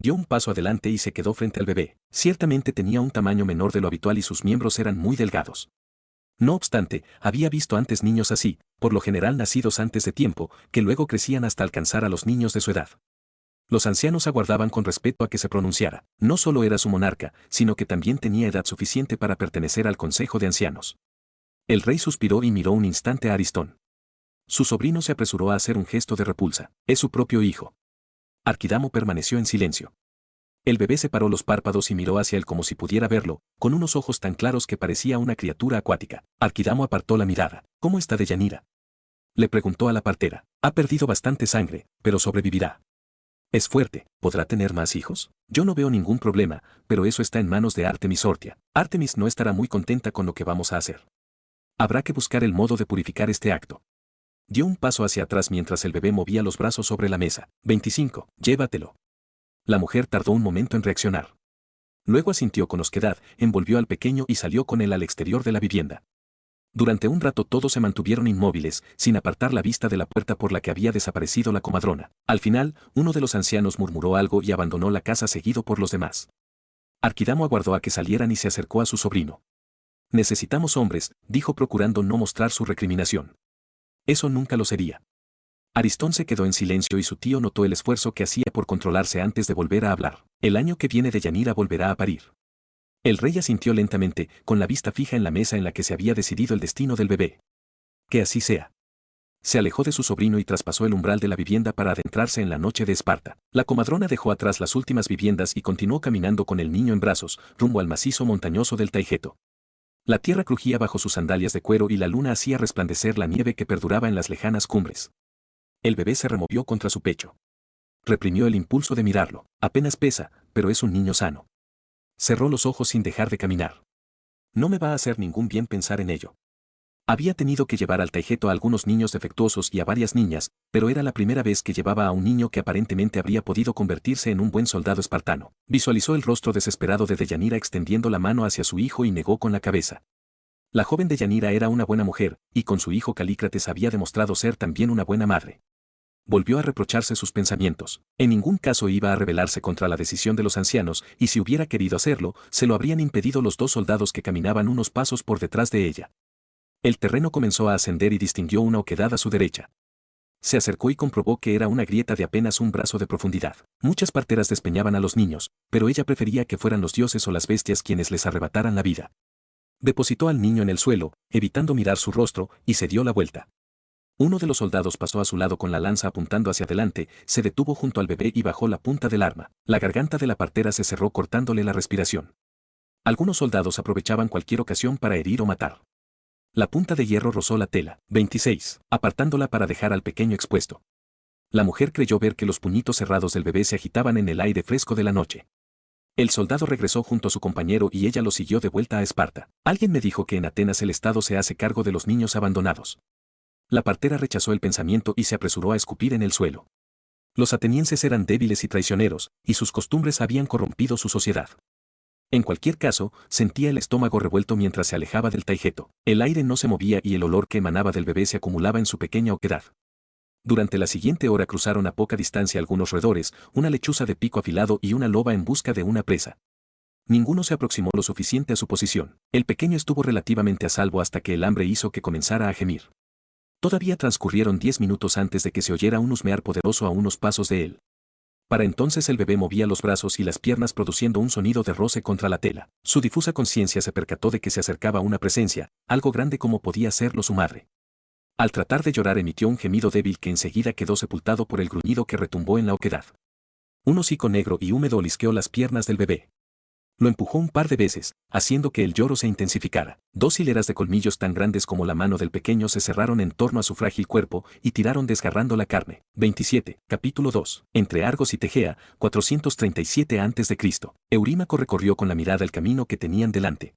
Dio un paso adelante y se quedó frente al bebé. Ciertamente tenía un tamaño menor de lo habitual y sus miembros eran muy delgados. No obstante, había visto antes niños así, por lo general nacidos antes de tiempo, que luego crecían hasta alcanzar a los niños de su edad. Los ancianos aguardaban con respeto a que se pronunciara. No solo era su monarca, sino que también tenía edad suficiente para pertenecer al consejo de ancianos. El rey suspiró y miró un instante a Aristón. Su sobrino se apresuró a hacer un gesto de repulsa. Es su propio hijo. Arquidamo permaneció en silencio. El bebé separó los párpados y miró hacia él como si pudiera verlo, con unos ojos tan claros que parecía una criatura acuática. Arquidamo apartó la mirada. ¿Cómo está Deyanira?, le preguntó a la partera. Ha perdido bastante sangre, pero sobrevivirá. Es fuerte. ¿Podrá tener más hijos? Yo no veo ningún problema, pero eso está en manos de Artemis Ortia. Artemis no estará muy contenta con lo que vamos a hacer. Habrá que buscar el modo de purificar este acto. Dio un paso hacia atrás mientras el bebé movía los brazos sobre la mesa. 25. Llévatelo. La mujer tardó un momento en reaccionar. Luego asintió con osquedad, envolvió al pequeño y salió con él al exterior de la vivienda. Durante un rato todos se mantuvieron inmóviles, sin apartar la vista de la puerta por la que había desaparecido la comadrona. Al final, uno de los ancianos murmuró algo y abandonó la casa seguido por los demás. Arquidamo aguardó a que salieran y se acercó a su sobrino. Necesitamos hombres, dijo procurando no mostrar su recriminación. Eso nunca lo sería. Aristón se quedó en silencio y su tío notó el esfuerzo que hacía por controlarse antes de volver a hablar. El año que viene Deyanira volverá a parir. El rey asintió lentamente, con la vista fija en la mesa en la que se había decidido el destino del bebé. Que así sea. Se alejó de su sobrino y traspasó el umbral de la vivienda para adentrarse en la noche de Esparta. La comadrona dejó atrás las últimas viviendas y continuó caminando con el niño en brazos, rumbo al macizo montañoso del Taigeto. La tierra crujía bajo sus sandalias de cuero y la luna hacía resplandecer la nieve que perduraba en las lejanas cumbres. El bebé se removió contra su pecho. Reprimió el impulso de mirarlo. Apenas pesa, pero es un niño sano. Cerró los ojos sin dejar de caminar. No me va a hacer ningún bien pensar en ello. Había tenido que llevar al Taigeto a algunos niños defectuosos y a varias niñas, pero era la primera vez que llevaba a un niño que aparentemente habría podido convertirse en un buen soldado espartano. Visualizó el rostro desesperado de Deyanira extendiendo la mano hacia su hijo y negó con la cabeza. La joven Deyanira era una buena mujer, y con su hijo Calícrates había demostrado ser también una buena madre. Volvió a reprocharse sus pensamientos. En ningún caso iba a rebelarse contra la decisión de los ancianos, y si hubiera querido hacerlo, se lo habrían impedido los dos soldados que caminaban unos pasos por detrás de ella. El terreno comenzó a ascender y distinguió una oquedad a su derecha. Se acercó y comprobó que era una grieta de apenas un brazo de profundidad. Muchas parteras despeñaban a los niños, pero ella prefería que fueran los dioses o las bestias quienes les arrebataran la vida. Depositó al niño en el suelo, evitando mirar su rostro, y se dio la vuelta. Uno de los soldados pasó a su lado con la lanza apuntando hacia adelante, se detuvo junto al bebé y bajó la punta del arma. La garganta de la partera se cerró cortándole la respiración. Algunos soldados aprovechaban cualquier ocasión para herir o matar. La punta de hierro rozó la tela. 26. Apartándola para dejar al pequeño expuesto. La mujer creyó ver que los puñitos cerrados del bebé se agitaban en el aire fresco de la noche. El soldado regresó junto a su compañero y ella lo siguió de vuelta a Esparta. Alguien me dijo que en Atenas el Estado se hace cargo de los niños abandonados. La partera rechazó el pensamiento y se apresuró a escupir en el suelo. Los atenienses eran débiles y traicioneros, y sus costumbres habían corrompido su sociedad. En cualquier caso, sentía el estómago revuelto mientras se alejaba del Taigeto. El aire no se movía y el olor que emanaba del bebé se acumulaba en su pequeña oquedad. Durante la siguiente hora cruzaron a poca distancia algunos roedores, una lechuza de pico afilado y una loba en busca de una presa. Ninguno se aproximó lo suficiente a su posición. El pequeño estuvo relativamente a salvo hasta que el hambre hizo que comenzara a gemir. Todavía transcurrieron 10 minutos antes de que se oyera un husmear poderoso a unos pasos de él. Para entonces el bebé movía los brazos y las piernas produciendo un sonido de roce contra la tela. Su difusa conciencia se percató de que se acercaba una presencia, algo grande como podía serlo su madre. Al tratar de llorar emitió un gemido débil que enseguida quedó sepultado por el gruñido que retumbó en la oquedad. Un hocico negro y húmedo olisqueó las piernas del bebé. Lo empujó un par de veces, haciendo que el lloro se intensificara. 2 hileras de colmillos tan grandes como la mano del pequeño se cerraron en torno a su frágil cuerpo y tiraron desgarrando la carne. 27, capítulo 2. Entre Argos y Tegea, 437 a.C. Eurímaco recorrió con la mirada el camino que tenían delante.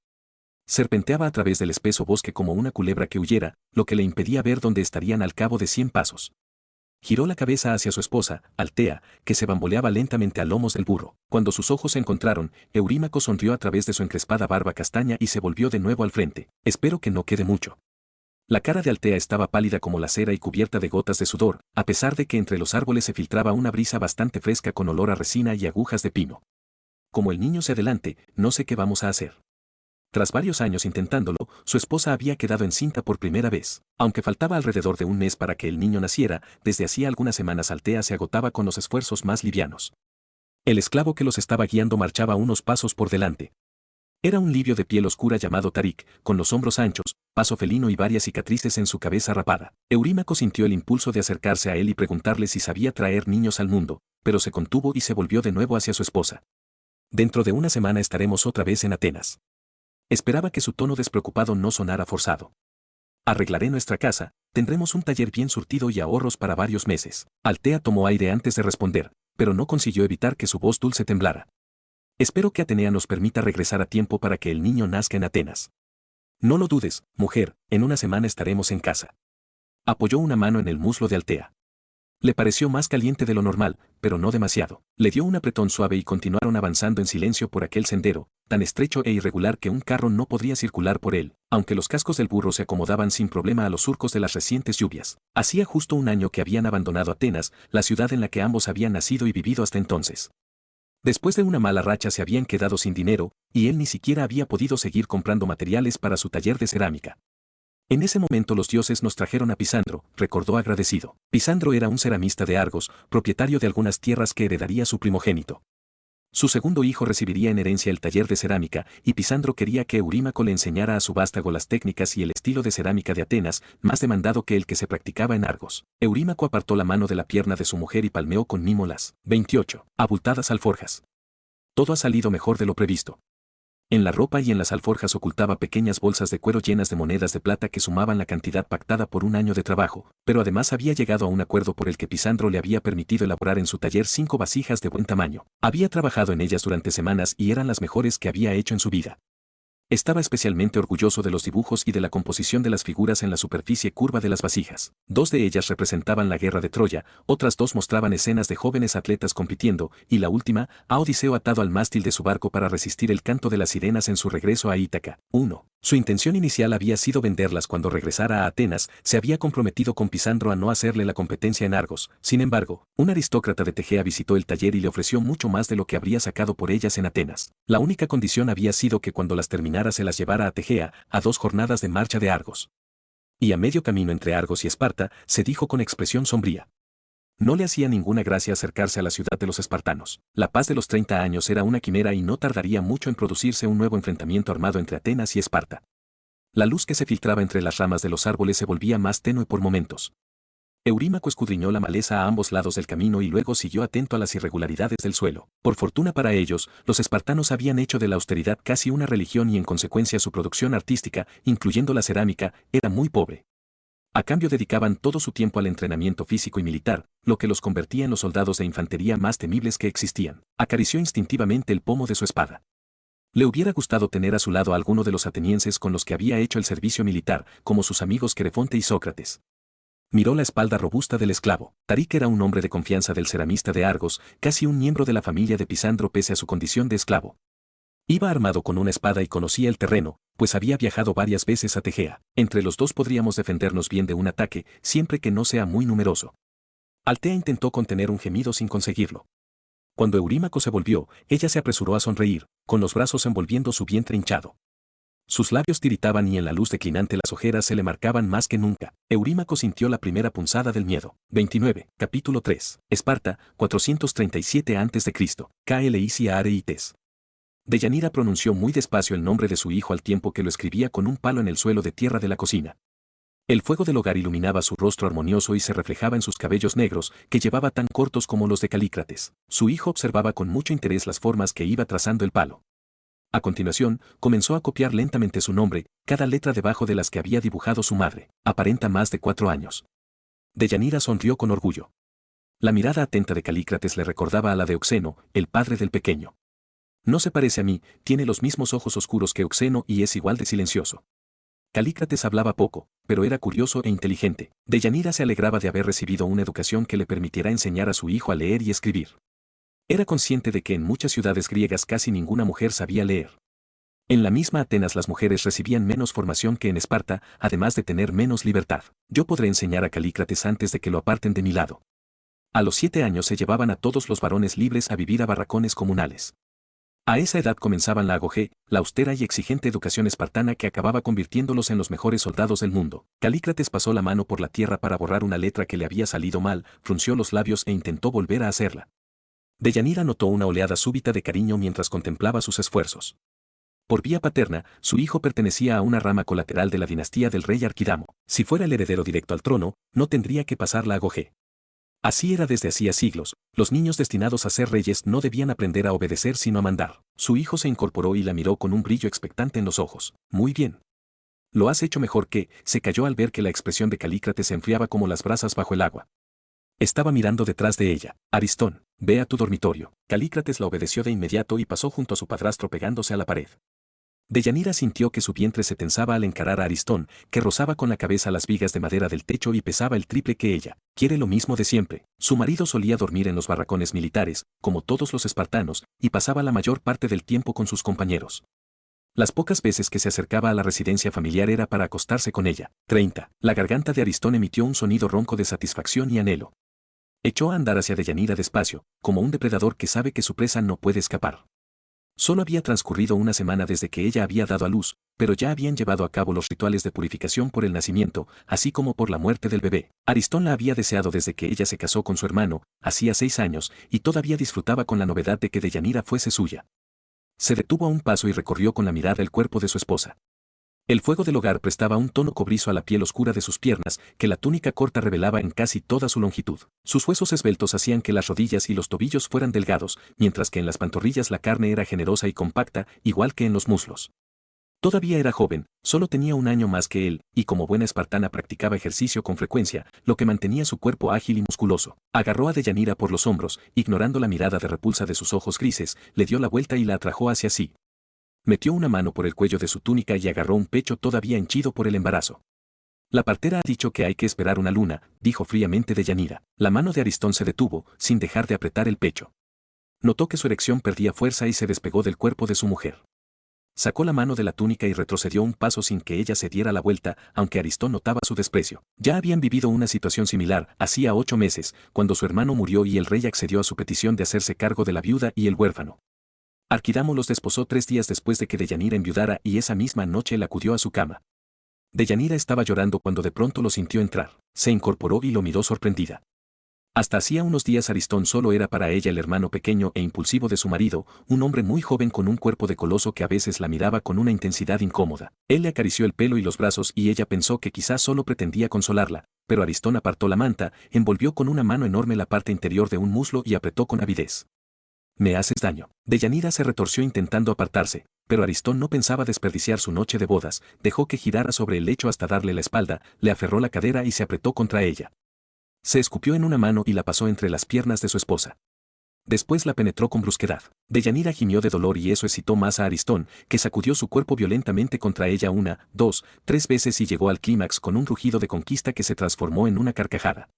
Serpenteaba a través del espeso bosque como una culebra que huyera, lo que le impedía ver dónde estarían al cabo de 100 pasos. Giró la cabeza hacia su esposa, Altea, que se bamboleaba lentamente a lomos del burro. Cuando sus ojos se encontraron, Eurímaco sonrió a través de su encrespada barba castaña y se volvió de nuevo al frente. Espero que no quede mucho. La cara de Altea estaba pálida como la cera y cubierta de gotas de sudor, a pesar de que entre los árboles se filtraba una brisa bastante fresca con olor a resina y agujas de pino. Como el niño se adelante, no sé qué vamos a hacer. Tras varios años intentándolo, su esposa había quedado encinta por primera vez. Aunque faltaba alrededor de un mes para que el niño naciera, desde hacía algunas semanas Altea se agotaba con los esfuerzos más livianos. El esclavo que los estaba guiando marchaba unos pasos por delante. Era un libio de piel oscura llamado Tarik, con los hombros anchos, paso felino y varias cicatrices en su cabeza rapada. Eurímaco sintió el impulso de acercarse a él y preguntarle si sabía traer niños al mundo, pero se contuvo y se volvió de nuevo hacia su esposa. Dentro de una semana estaremos otra vez en Atenas. Esperaba que su tono despreocupado no sonara forzado. Arreglaré nuestra casa, tendremos un taller bien surtido y ahorros para varios meses. Altea tomó aire antes de responder, pero no consiguió evitar que su voz dulce temblara. Espero que Atenea nos permita regresar a tiempo para que el niño nazca en Atenas. No lo dudes, mujer, en una semana estaremos en casa. Apoyó una mano en el muslo de Altea. Le pareció más caliente de lo normal, pero no demasiado. Le dio un apretón suave y continuaron avanzando en silencio por aquel sendero, tan estrecho e irregular que un carro no podría circular por él, aunque los cascos del burro se acomodaban sin problema a los surcos de las recientes lluvias. Hacía justo un año que habían abandonado Atenas, la ciudad en la que ambos habían nacido y vivido hasta entonces. Después de una mala racha se habían quedado sin dinero, y él ni siquiera había podido seguir comprando materiales para su taller de cerámica. En ese momento los dioses nos trajeron a Pisandro, recordó agradecido. Pisandro era un ceramista de Argos, propietario de algunas tierras que heredaría su primogénito. Su segundo hijo recibiría en herencia el taller de cerámica, y Pisandro quería que Eurímaco le enseñara a su vástago las técnicas y el estilo de cerámica de Atenas, más demandado que el que se practicaba en Argos. Eurímaco apartó la mano de la pierna de su mujer y palmeó con mimo las 28 abultadas alforjas. Todo ha salido mejor de lo previsto. En la ropa y en las alforjas ocultaba pequeñas bolsas de cuero llenas de monedas de plata que sumaban la cantidad pactada por un año de trabajo, pero además había llegado a un acuerdo por el que Pisandro le había permitido elaborar en su taller 5 vasijas de buen tamaño. Había trabajado en ellas durante semanas y eran las mejores que había hecho en su vida. Estaba especialmente orgulloso de los dibujos y de la composición de las figuras en la superficie curva de las vasijas. 2 de ellas representaban la guerra de Troya, otras 2 mostraban escenas de jóvenes atletas compitiendo, y la última, a Odiseo atado al mástil de su barco para resistir el canto de las sirenas en su regreso a Ítaca. 1. Su intención inicial había sido venderlas cuando regresara a Atenas, se había comprometido con Pisandro a no hacerle la competencia en Argos. Sin embargo, un aristócrata de Tegea visitó el taller y le ofreció mucho más de lo que habría sacado por ellas en Atenas. La única condición había sido que cuando las terminara se las llevara a Tegea, a 2 jornadas de marcha de Argos. Y a medio camino entre Argos y Esparta, se dijo con expresión sombría. No le hacía ninguna gracia acercarse a la ciudad de los espartanos. La paz de los 30 años era una quimera y no tardaría mucho en producirse un nuevo enfrentamiento armado entre Atenas y Esparta. La luz que se filtraba entre las ramas de los árboles se volvía más tenue por momentos. Eurímaco escudriñó la maleza a ambos lados del camino y luego siguió atento a las irregularidades del suelo. Por fortuna para ellos, los espartanos habían hecho de la austeridad casi una religión y en consecuencia su producción artística, incluyendo la cerámica, era muy pobre. A cambio dedicaban todo su tiempo al entrenamiento físico y militar, lo que los convertía en los soldados de infantería más temibles que existían. Acarició instintivamente el pomo de su espada. Le hubiera gustado tener a su lado a alguno de los atenienses con los que había hecho el servicio militar, como sus amigos Querefonte y Sócrates. Miró la espalda robusta del esclavo. Tarik era un hombre de confianza del ceramista de Argos, casi un miembro de la familia de Pisandro pese a su condición de esclavo. Iba armado con una espada y conocía el terreno, pues había viajado varias veces a Tegea. Entre los dos podríamos defendernos bien de un ataque, siempre que no sea muy numeroso. Altea intentó contener un gemido sin conseguirlo. Cuando Eurímaco se volvió, ella se apresuró a sonreír, con los brazos envolviendo su vientre hinchado. Sus labios tiritaban y en la luz declinante las ojeras se le marcaban más que nunca. Eurímaco sintió la primera punzada del miedo. 29. Capítulo 3. Esparta, 437 a.C. KLICA Areites. Deyanira pronunció muy despacio el nombre de su hijo al tiempo que lo escribía con un palo en el suelo de tierra de la cocina. El fuego del hogar iluminaba su rostro armonioso y se reflejaba en sus cabellos negros, que llevaba tan cortos como los de Calícrates. Su hijo observaba con mucho interés las formas que iba trazando el palo. A continuación, comenzó a copiar lentamente su nombre, cada letra debajo de las que había dibujado su madre. Aparenta más de 4 años. Deyanira sonrió con orgullo. La mirada atenta de Calícrates le recordaba a la de Oxeno, el padre del pequeño. No se parece a mí, tiene los mismos ojos oscuros que Oxeno y es igual de silencioso. Calícrates hablaba poco, pero era curioso e inteligente. Deyanira se alegraba de haber recibido una educación que le permitiera enseñar a su hijo a leer y escribir. Era consciente de que en muchas ciudades griegas casi ninguna mujer sabía leer. En la misma Atenas las mujeres recibían menos formación que en Esparta, además de tener menos libertad. Yo podré enseñar a Calícrates antes de que lo aparten de mi lado. A los 7 años se llevaban a todos los varones libres a vivir a barracones comunales. A esa edad comenzaban la agogé, la austera y exigente educación espartana que acababa convirtiéndolos en los mejores soldados del mundo. Calícrates pasó la mano por la tierra para borrar una letra que le había salido mal, frunció los labios e intentó volver a hacerla. Deyanira notó una oleada súbita de cariño mientras contemplaba sus esfuerzos. Por vía paterna, su hijo pertenecía a una rama colateral de la dinastía del rey Arquidamo. Si fuera el heredero directo al trono, no tendría que pasar la agogé. Así era desde hacía siglos, los niños destinados a ser reyes no debían aprender a obedecer sino a mandar. Su hijo se incorporó y la miró con un brillo expectante en los ojos. Muy bien. Lo has hecho mejor que, se calló al ver que la expresión de Calícrates se enfriaba como las brasas bajo el agua. Estaba mirando detrás de ella. Aristón, ve a tu dormitorio. Calícrates la obedeció de inmediato y pasó junto a su padrastro pegándose a la pared. Deyanira sintió que su vientre se tensaba al encarar a Aristón, que rozaba con la cabeza las vigas de madera del techo y pesaba el triple que ella. Quiere lo mismo de siempre. Su marido solía dormir en los barracones militares, como todos los espartanos, y pasaba la mayor parte del tiempo con sus compañeros. Las pocas veces que se acercaba a la residencia familiar era para acostarse con ella. 30. La garganta de Aristón emitió un sonido ronco de satisfacción y anhelo. Echó a andar hacia Deyanira despacio, como un depredador que sabe que su presa no puede escapar. Solo había transcurrido una semana desde que ella había dado a luz, pero ya habían llevado a cabo los rituales de purificación por el nacimiento, así como por la muerte del bebé. Aristón la había deseado desde que ella se casó con su hermano, hacía 6 años, y todavía disfrutaba con la novedad de que Deyanira fuese suya. Se detuvo a un paso y recorrió con la mirada el cuerpo de su esposa. El fuego del hogar prestaba un tono cobrizo a la piel oscura de sus piernas, que la túnica corta revelaba en casi toda su longitud. Sus huesos esbeltos hacían que las rodillas y los tobillos fueran delgados, mientras que en las pantorrillas la carne era generosa y compacta, igual que en los muslos. Todavía era joven, solo tenía 1 año más que él, y como buena espartana practicaba ejercicio con frecuencia, lo que mantenía su cuerpo ágil y musculoso. Agarró a Deyanira por los hombros, ignorando la mirada de repulsa de sus ojos grises, le dio la vuelta y la atrajo hacia sí. Metió una mano por el cuello de su túnica y agarró un pecho todavía henchido por el embarazo. La partera ha dicho que hay que esperar una luna, dijo fríamente Deyanira. La mano de Aristón se detuvo, sin dejar de apretar el pecho. Notó que su erección perdía fuerza y se despegó del cuerpo de su mujer. Sacó la mano de la túnica y retrocedió un paso sin que ella se diera la vuelta, aunque Aristón notaba su desprecio. Ya habían vivido una situación similar, hacía 8 meses, cuando su hermano murió y el rey accedió a su petición de hacerse cargo de la viuda y el huérfano. Arquidamo los desposó 3 días después de que Deyanira enviudara y esa misma noche él acudió a su cama. Deyanira estaba llorando cuando de pronto lo sintió entrar. Se incorporó y lo miró sorprendida. Hasta hacía unos días Aristón solo era para ella el hermano pequeño e impulsivo de su marido, un hombre muy joven con un cuerpo de coloso que a veces la miraba con una intensidad incómoda. Él le acarició el pelo y los brazos y ella pensó que quizás solo pretendía consolarla, pero Aristón apartó la manta, envolvió con una mano enorme la parte interior de un muslo y apretó con avidez. «Me haces daño». Deyanira se retorció intentando apartarse, pero Aristón no pensaba desperdiciar su noche de bodas, dejó que girara sobre el lecho hasta darle la espalda, le aferró la cadera y se apretó contra ella. Se escupió en una mano y la pasó entre las piernas de su esposa. Después la penetró con brusquedad. Deyanira gimió de dolor y eso excitó más a Aristón, que sacudió su cuerpo violentamente contra ella 1, 2, 3 veces y llegó al clímax con un rugido de conquista que se transformó en una carcajada.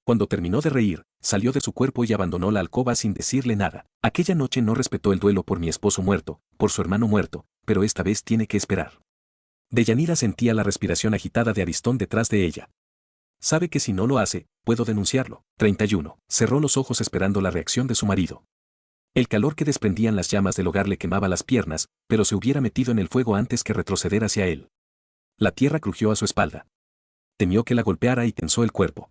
Cuando terminó de reír, salió de su cuerpo y abandonó la alcoba sin decirle nada. Aquella noche no respetó el duelo por mi esposo muerto, por su hermano muerto, pero esta vez tiene que esperar. Deyanira sentía la respiración agitada de Aristón detrás de ella. Sabe que si no lo hace, puedo denunciarlo. 31. Cerró los ojos esperando la reacción de su marido. El calor que desprendían las llamas del hogar le quemaba las piernas, pero se hubiera metido en el fuego antes que retroceder hacia él. La tierra crujió a su espalda. Temió que la golpeara y tensó el cuerpo.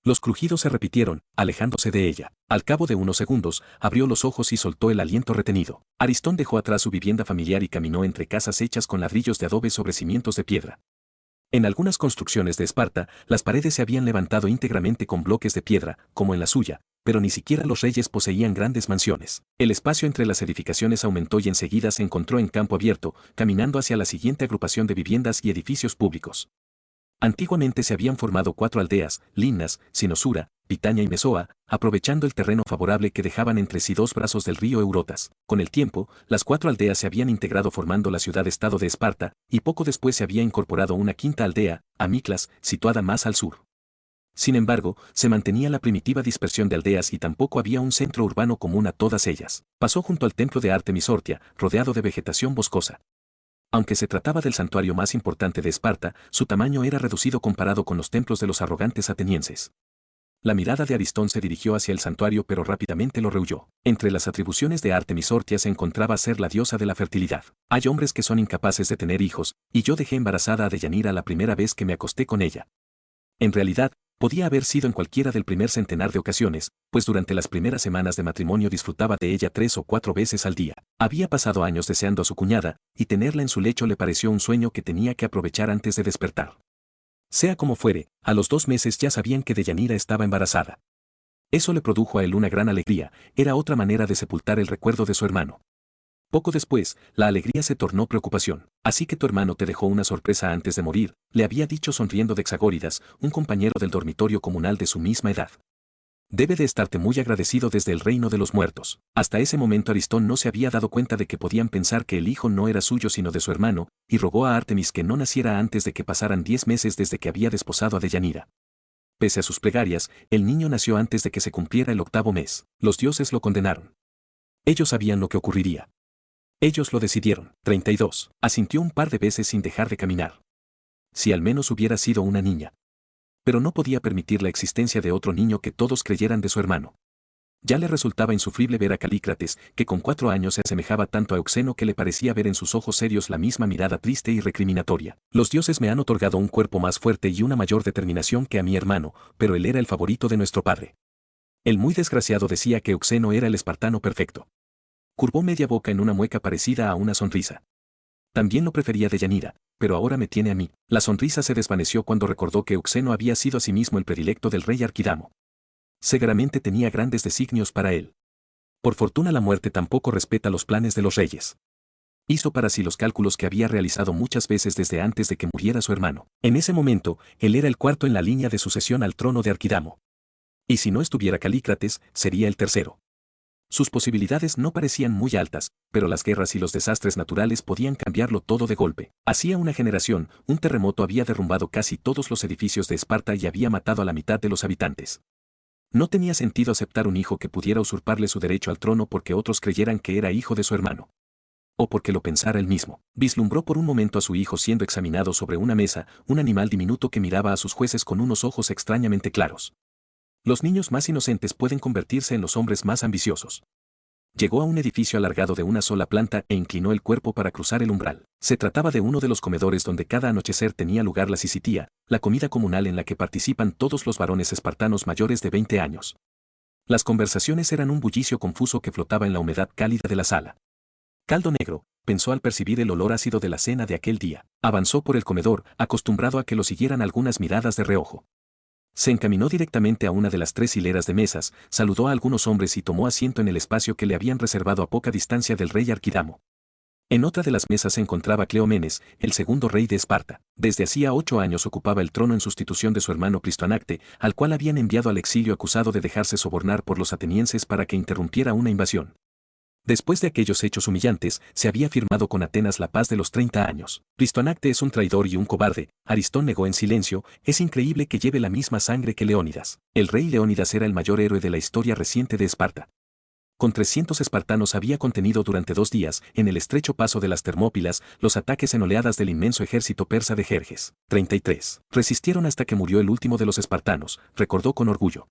Los crujidos se repitieron, alejándose de ella. Al cabo de unos segundos, abrió los ojos y soltó el aliento retenido. Aristón dejó atrás su vivienda familiar y caminó entre casas hechas con ladrillos de adobe sobre cimientos de piedra. En algunas construcciones de Esparta, las paredes se habían levantado íntegramente con bloques de piedra, como en la suya, pero ni siquiera los reyes poseían grandes mansiones. El espacio entre las edificaciones aumentó y enseguida se encontró en campo abierto, caminando hacia la siguiente agrupación de viviendas y edificios públicos. Antiguamente se habían formado 4 aldeas, Limnas, Sinosura, Pitania y Mesoa, aprovechando el terreno favorable que dejaban entre sí 2 brazos del río Eurotas. Con el tiempo, las 4 aldeas se habían integrado formando la ciudad-estado de Esparta, y poco después se había incorporado una 5ª aldea, Amiclas, situada más al sur. Sin embargo, se mantenía la primitiva dispersión de aldeas y tampoco había un centro urbano común a todas ellas. Pasó junto al templo de Artemis Ortia, rodeado de vegetación boscosa. Aunque se trataba del santuario más importante de Esparta, su tamaño era reducido comparado con los templos de los arrogantes atenienses. La mirada de Aristón se dirigió hacia el santuario pero rápidamente lo rehuyó. Entre las atribuciones de Artemis Ortia se encontraba ser la diosa de la fertilidad. Hay hombres que son incapaces de tener hijos, y yo dejé embarazada a Deyanira la primera vez que me acosté con ella. En realidad, podía haber sido en cualquiera del primer centenar de ocasiones, pues durante las primeras semanas de matrimonio disfrutaba de ella 3 o 4 veces al día. Había pasado años deseando a su cuñada, y tenerla en su lecho le pareció un sueño que tenía que aprovechar antes de despertar. Sea como fuere, a los 2 meses ya sabían que Deyanira estaba embarazada. Eso le produjo a él una gran alegría, era otra manera de sepultar el recuerdo de su hermano. Poco después, la alegría se tornó preocupación. Así que tu hermano te dejó una sorpresa antes de morir, le había dicho sonriendo de Hexagóridas, un compañero del dormitorio comunal de su misma edad. Debe de estarte muy agradecido desde el reino de los muertos. Hasta ese momento Aristón no se había dado cuenta de que podían pensar que el hijo no era suyo sino de su hermano, y rogó a Artemis que no naciera antes de que pasaran 10 meses desde que había desposado a Deyanira. Pese a sus plegarias, el niño nació antes de que se cumpliera el 8º mes. Los dioses lo condenaron. Ellos sabían lo que ocurriría. Ellos lo decidieron. 32. Asintió un par de veces sin dejar de caminar. Si al menos hubiera sido una niña. Pero no podía permitir la existencia de otro niño que todos creyeran de su hermano. Ya le resultaba insufrible ver a Calícrates, que con 4 años se asemejaba tanto a Euxeno que le parecía ver en sus ojos serios la misma mirada triste y recriminatoria. Los dioses me han otorgado un cuerpo más fuerte y una mayor determinación que a mi hermano, pero él era el favorito de nuestro padre. El muy desgraciado decía que Euxeno era el espartano perfecto. Curvó media boca en una mueca parecida a una sonrisa. También lo prefería Deyanira, pero ahora me tiene a mí. La sonrisa se desvaneció cuando recordó que Euxeno había sido asimismo el predilecto del rey Arquidamo. Seguramente tenía grandes designios para él. Por fortuna la muerte tampoco respeta los planes de los reyes. Hizo para sí los cálculos que había realizado muchas veces desde antes de que muriera su hermano. En ese momento, él era el 4º en la línea de sucesión al trono de Arquidamo. Y si no estuviera Calícrates, sería el 3º. Sus posibilidades no parecían muy altas, pero las guerras y los desastres naturales podían cambiarlo todo de golpe. Hacía una generación, un terremoto había derrumbado casi todos los edificios de Esparta y había matado a la mitad de los habitantes. No tenía sentido aceptar un hijo que pudiera usurparle su derecho al trono porque otros creyeran que era hijo de su hermano. O porque lo pensara él mismo. Vislumbró por un momento a su hijo siendo examinado sobre una mesa, un animal diminuto que miraba a sus jueces con unos ojos extrañamente claros. Los niños más inocentes pueden convertirse en los hombres más ambiciosos. Llegó a un edificio alargado de una sola planta e inclinó el cuerpo para cruzar el umbral. Se trataba de uno de los comedores donde cada anochecer tenía lugar la sisitía, la comida comunal en la que participan todos los varones espartanos mayores de 20 años. Las conversaciones eran un bullicio confuso que flotaba en la humedad cálida de la sala. Caldo negro, pensó al percibir el olor ácido de la cena de aquel día. Avanzó por el comedor, acostumbrado a que lo siguieran algunas miradas de reojo. Se encaminó directamente a una de las 3 hileras de mesas, saludó a algunos hombres y tomó asiento en el espacio que le habían reservado a poca distancia del rey Arquidamo. En otra de las mesas se encontraba Cleómenes, el 2º rey de Esparta. Desde hacía 8 años ocupaba el trono en sustitución de su hermano Plistoanacte, al cual habían enviado al exilio acusado de dejarse sobornar por los atenienses para que interrumpiera una invasión. Después de aquellos hechos humillantes, se había firmado con Atenas la paz de los 30 años. Plistoanacte es un traidor y un cobarde, Aristón negó en silencio, es increíble que lleve la misma sangre que Leónidas. El rey Leónidas era el mayor héroe de la historia reciente de Esparta. Con 300 espartanos había contenido durante 2 días, en el estrecho paso de las Termópilas, los ataques en oleadas del inmenso ejército persa de Jerjes. 33. Resistieron hasta que murió el último de los espartanos, recordó con orgullo.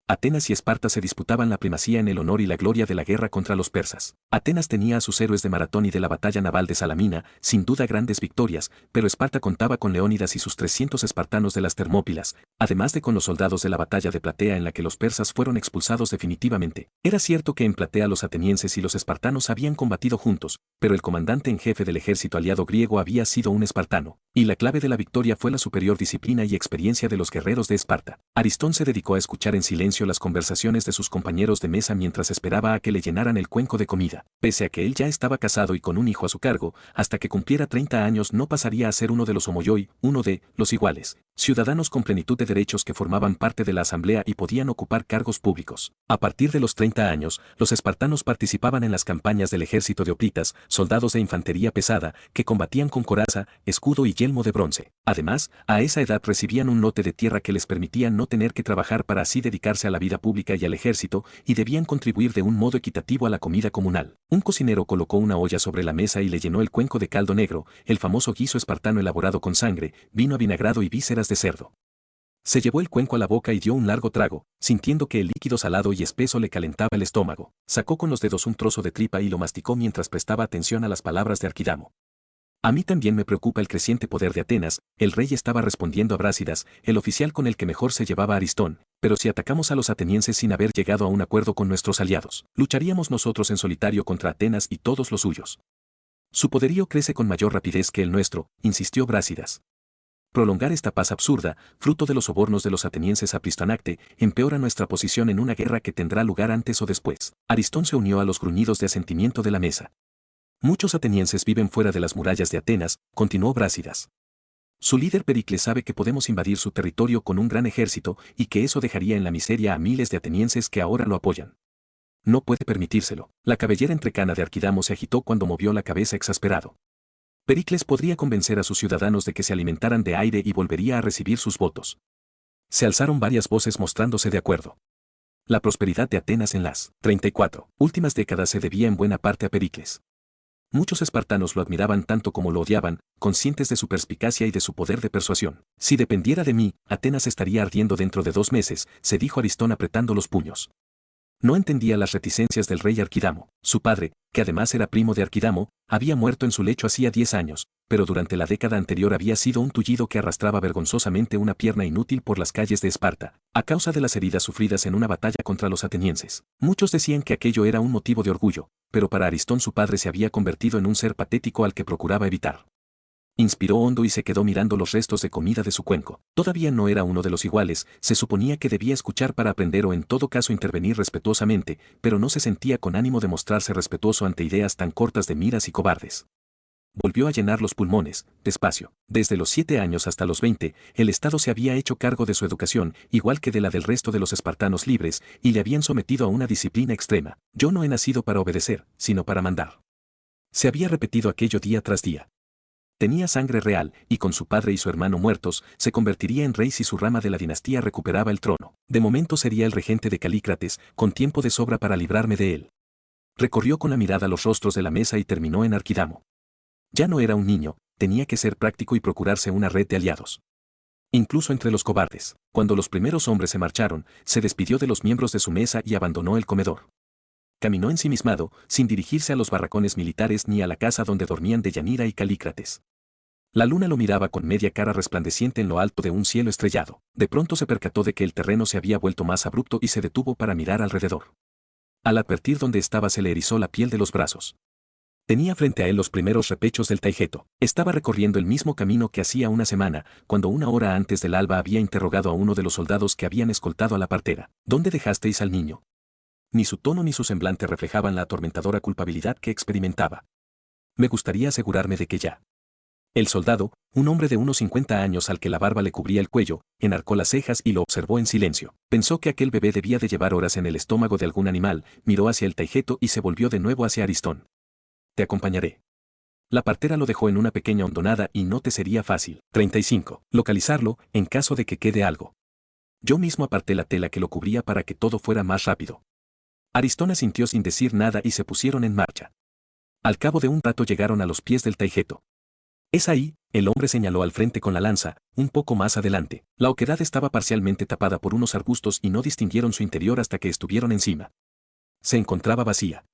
Atenas y Esparta se disputaban la primacía en el honor y la gloria de la guerra contra los persas. Atenas tenía a sus héroes de Maratón y de la batalla naval de Salamina, sin duda grandes victorias, pero Esparta contaba con Leónidas y sus 300 espartanos de las Termópilas, además de con los soldados de la batalla de Platea en la que los persas fueron expulsados definitivamente. Era cierto que en Platea los atenienses y los espartanos habían combatido juntos, pero el comandante en jefe del ejército aliado griego había sido un espartano, y la clave de la victoria fue la superior disciplina y experiencia de los guerreros de Esparta. Aristón se dedicó a escuchar en silencio las conversaciones de sus compañeros de mesa mientras esperaba a que le llenaran el cuenco de comida. Pese a que él ya estaba casado y con un hijo a su cargo, hasta que cumpliera 30 años no pasaría a ser uno de los homoioi, uno de los iguales, ciudadanos con plenitud de derechos que formaban parte de la asamblea y podían ocupar cargos públicos. A partir de los 30 años, los espartanos participaban en las campañas del ejército de hoplitas, soldados de infantería pesada, que combatían con coraza, escudo y yelmo de bronce. Además, a esa edad recibían un lote de tierra que les permitía no tener que trabajar para así dedicarse a la vida pública y al ejército, y debían contribuir de un modo equitativo a la comida comunal. Un cocinero colocó una olla sobre la mesa y le llenó el cuenco de caldo negro, el famoso guiso espartano elaborado con sangre, vino avinagrado y vísceras de cerdo. Se llevó el cuenco a la boca y dio un largo trago, sintiendo que el líquido salado y espeso le calentaba el estómago. Sacó con los dedos un trozo de tripa y lo masticó mientras prestaba atención a las palabras de Arquidamo. A mí también me preocupa el creciente poder de Atenas, el rey estaba respondiendo a Brásidas, el oficial con el que mejor se llevaba Aristón, pero si atacamos a los atenienses sin haber llegado a un acuerdo con nuestros aliados, lucharíamos nosotros en solitario contra Atenas y todos los suyos. Su poderío crece con mayor rapidez que el nuestro, insistió Brásidas. Prolongar esta paz absurda, fruto de los sobornos de los atenienses a Plistanacte, empeora nuestra posición en una guerra que tendrá lugar antes o después. Aristón se unió a los gruñidos de asentimiento de la mesa. Muchos atenienses viven fuera de las murallas de Atenas, continuó Brásidas. Su líder Pericles sabe que podemos invadir su territorio con un gran ejército y que eso dejaría en la miseria a miles de atenienses que ahora lo apoyan. No puede permitírselo. La cabellera entrecana de Arquidamo se agitó cuando movió la cabeza exasperado. Pericles podría convencer a sus ciudadanos de que se alimentaran de aire y volvería a recibir sus votos. Se alzaron varias voces mostrándose de acuerdo. La prosperidad de Atenas en las 34 últimas décadas se debía en buena parte a Pericles. Muchos espartanos lo admiraban tanto como lo odiaban, conscientes de su perspicacia y de su poder de persuasión. Si dependiera de mí, Atenas estaría ardiendo dentro de 2 meses, se dijo Aristón apretando los puños. No entendía las reticencias del rey Arquidamo. Su padre, que además era primo de Arquidamo, había muerto en su lecho hacía 10 años, pero durante la década anterior había sido un tullido que arrastraba vergonzosamente una pierna inútil por las calles de Esparta, a causa de las heridas sufridas en una batalla contra los atenienses. Muchos decían que aquello era un motivo de orgullo, pero para Aristón su padre se había convertido en un ser patético al que procuraba evitar. Inspiró hondo y se quedó mirando los restos de comida de su cuenco. Todavía no era uno de los iguales, se suponía que debía escuchar para aprender o en todo caso intervenir respetuosamente, pero no se sentía con ánimo de mostrarse respetuoso ante ideas tan cortas de miras y cobardes. Volvió a llenar los pulmones, despacio. Desde los 7 años hasta los 20, el Estado se había hecho cargo de su educación, igual que de la del resto de los espartanos libres, y le habían sometido a una disciplina extrema. Yo no he nacido para obedecer, sino para mandar. Se había repetido aquello día tras día. Tenía sangre real, y con su padre y su hermano muertos, se convertiría en rey si su rama de la dinastía recuperaba el trono. De momento sería el regente de Calícrates, con tiempo de sobra para librarme de él. Recorrió con la mirada los rostros de la mesa y terminó en Arquidamo. Ya no era un niño, tenía que ser práctico y procurarse una red de aliados. Incluso entre los cobardes. Cuando los primeros hombres se marcharon, se despidió de los miembros de su mesa y abandonó el comedor. Caminó ensimismado, sin dirigirse a los barracones militares ni a la casa donde dormían Deyanira y Calícrates. La luna lo miraba con media cara resplandeciente en lo alto de un cielo estrellado. De pronto se percató de que el terreno se había vuelto más abrupto y se detuvo para mirar alrededor. Al advertir dónde estaba se le erizó la piel de los brazos. Tenía frente a él los primeros repechos del Taigeto. Estaba recorriendo el mismo camino que hacía una semana, cuando 1 hora antes del alba había interrogado a uno de los soldados que habían escoltado a la partera. ¿Dónde dejasteis al niño? Ni su tono ni su semblante reflejaban la atormentadora culpabilidad que experimentaba. Me gustaría asegurarme de que ya. El soldado, un hombre de unos 50 años al que la barba le cubría el cuello, enarcó las cejas y lo observó en silencio. Pensó que aquel bebé debía de llevar horas en el estómago de algún animal, miró hacia el Taigeto y se volvió de nuevo hacia Aristón. Te acompañaré. La partera lo dejó en una pequeña hondonada y no te sería fácil. 35. Localizarlo, en caso de que quede algo. Yo mismo aparté la tela que lo cubría para que todo fuera más rápido. Aristón asintió sin decir nada y se pusieron en marcha. Al cabo de un rato llegaron a los pies del Taigeto. Es ahí, El hombre señaló al frente con la lanza, un poco más adelante. La oquedad estaba parcialmente tapada por unos arbustos y no distinguieron su interior hasta que estuvieron encima. Se encontraba vacía.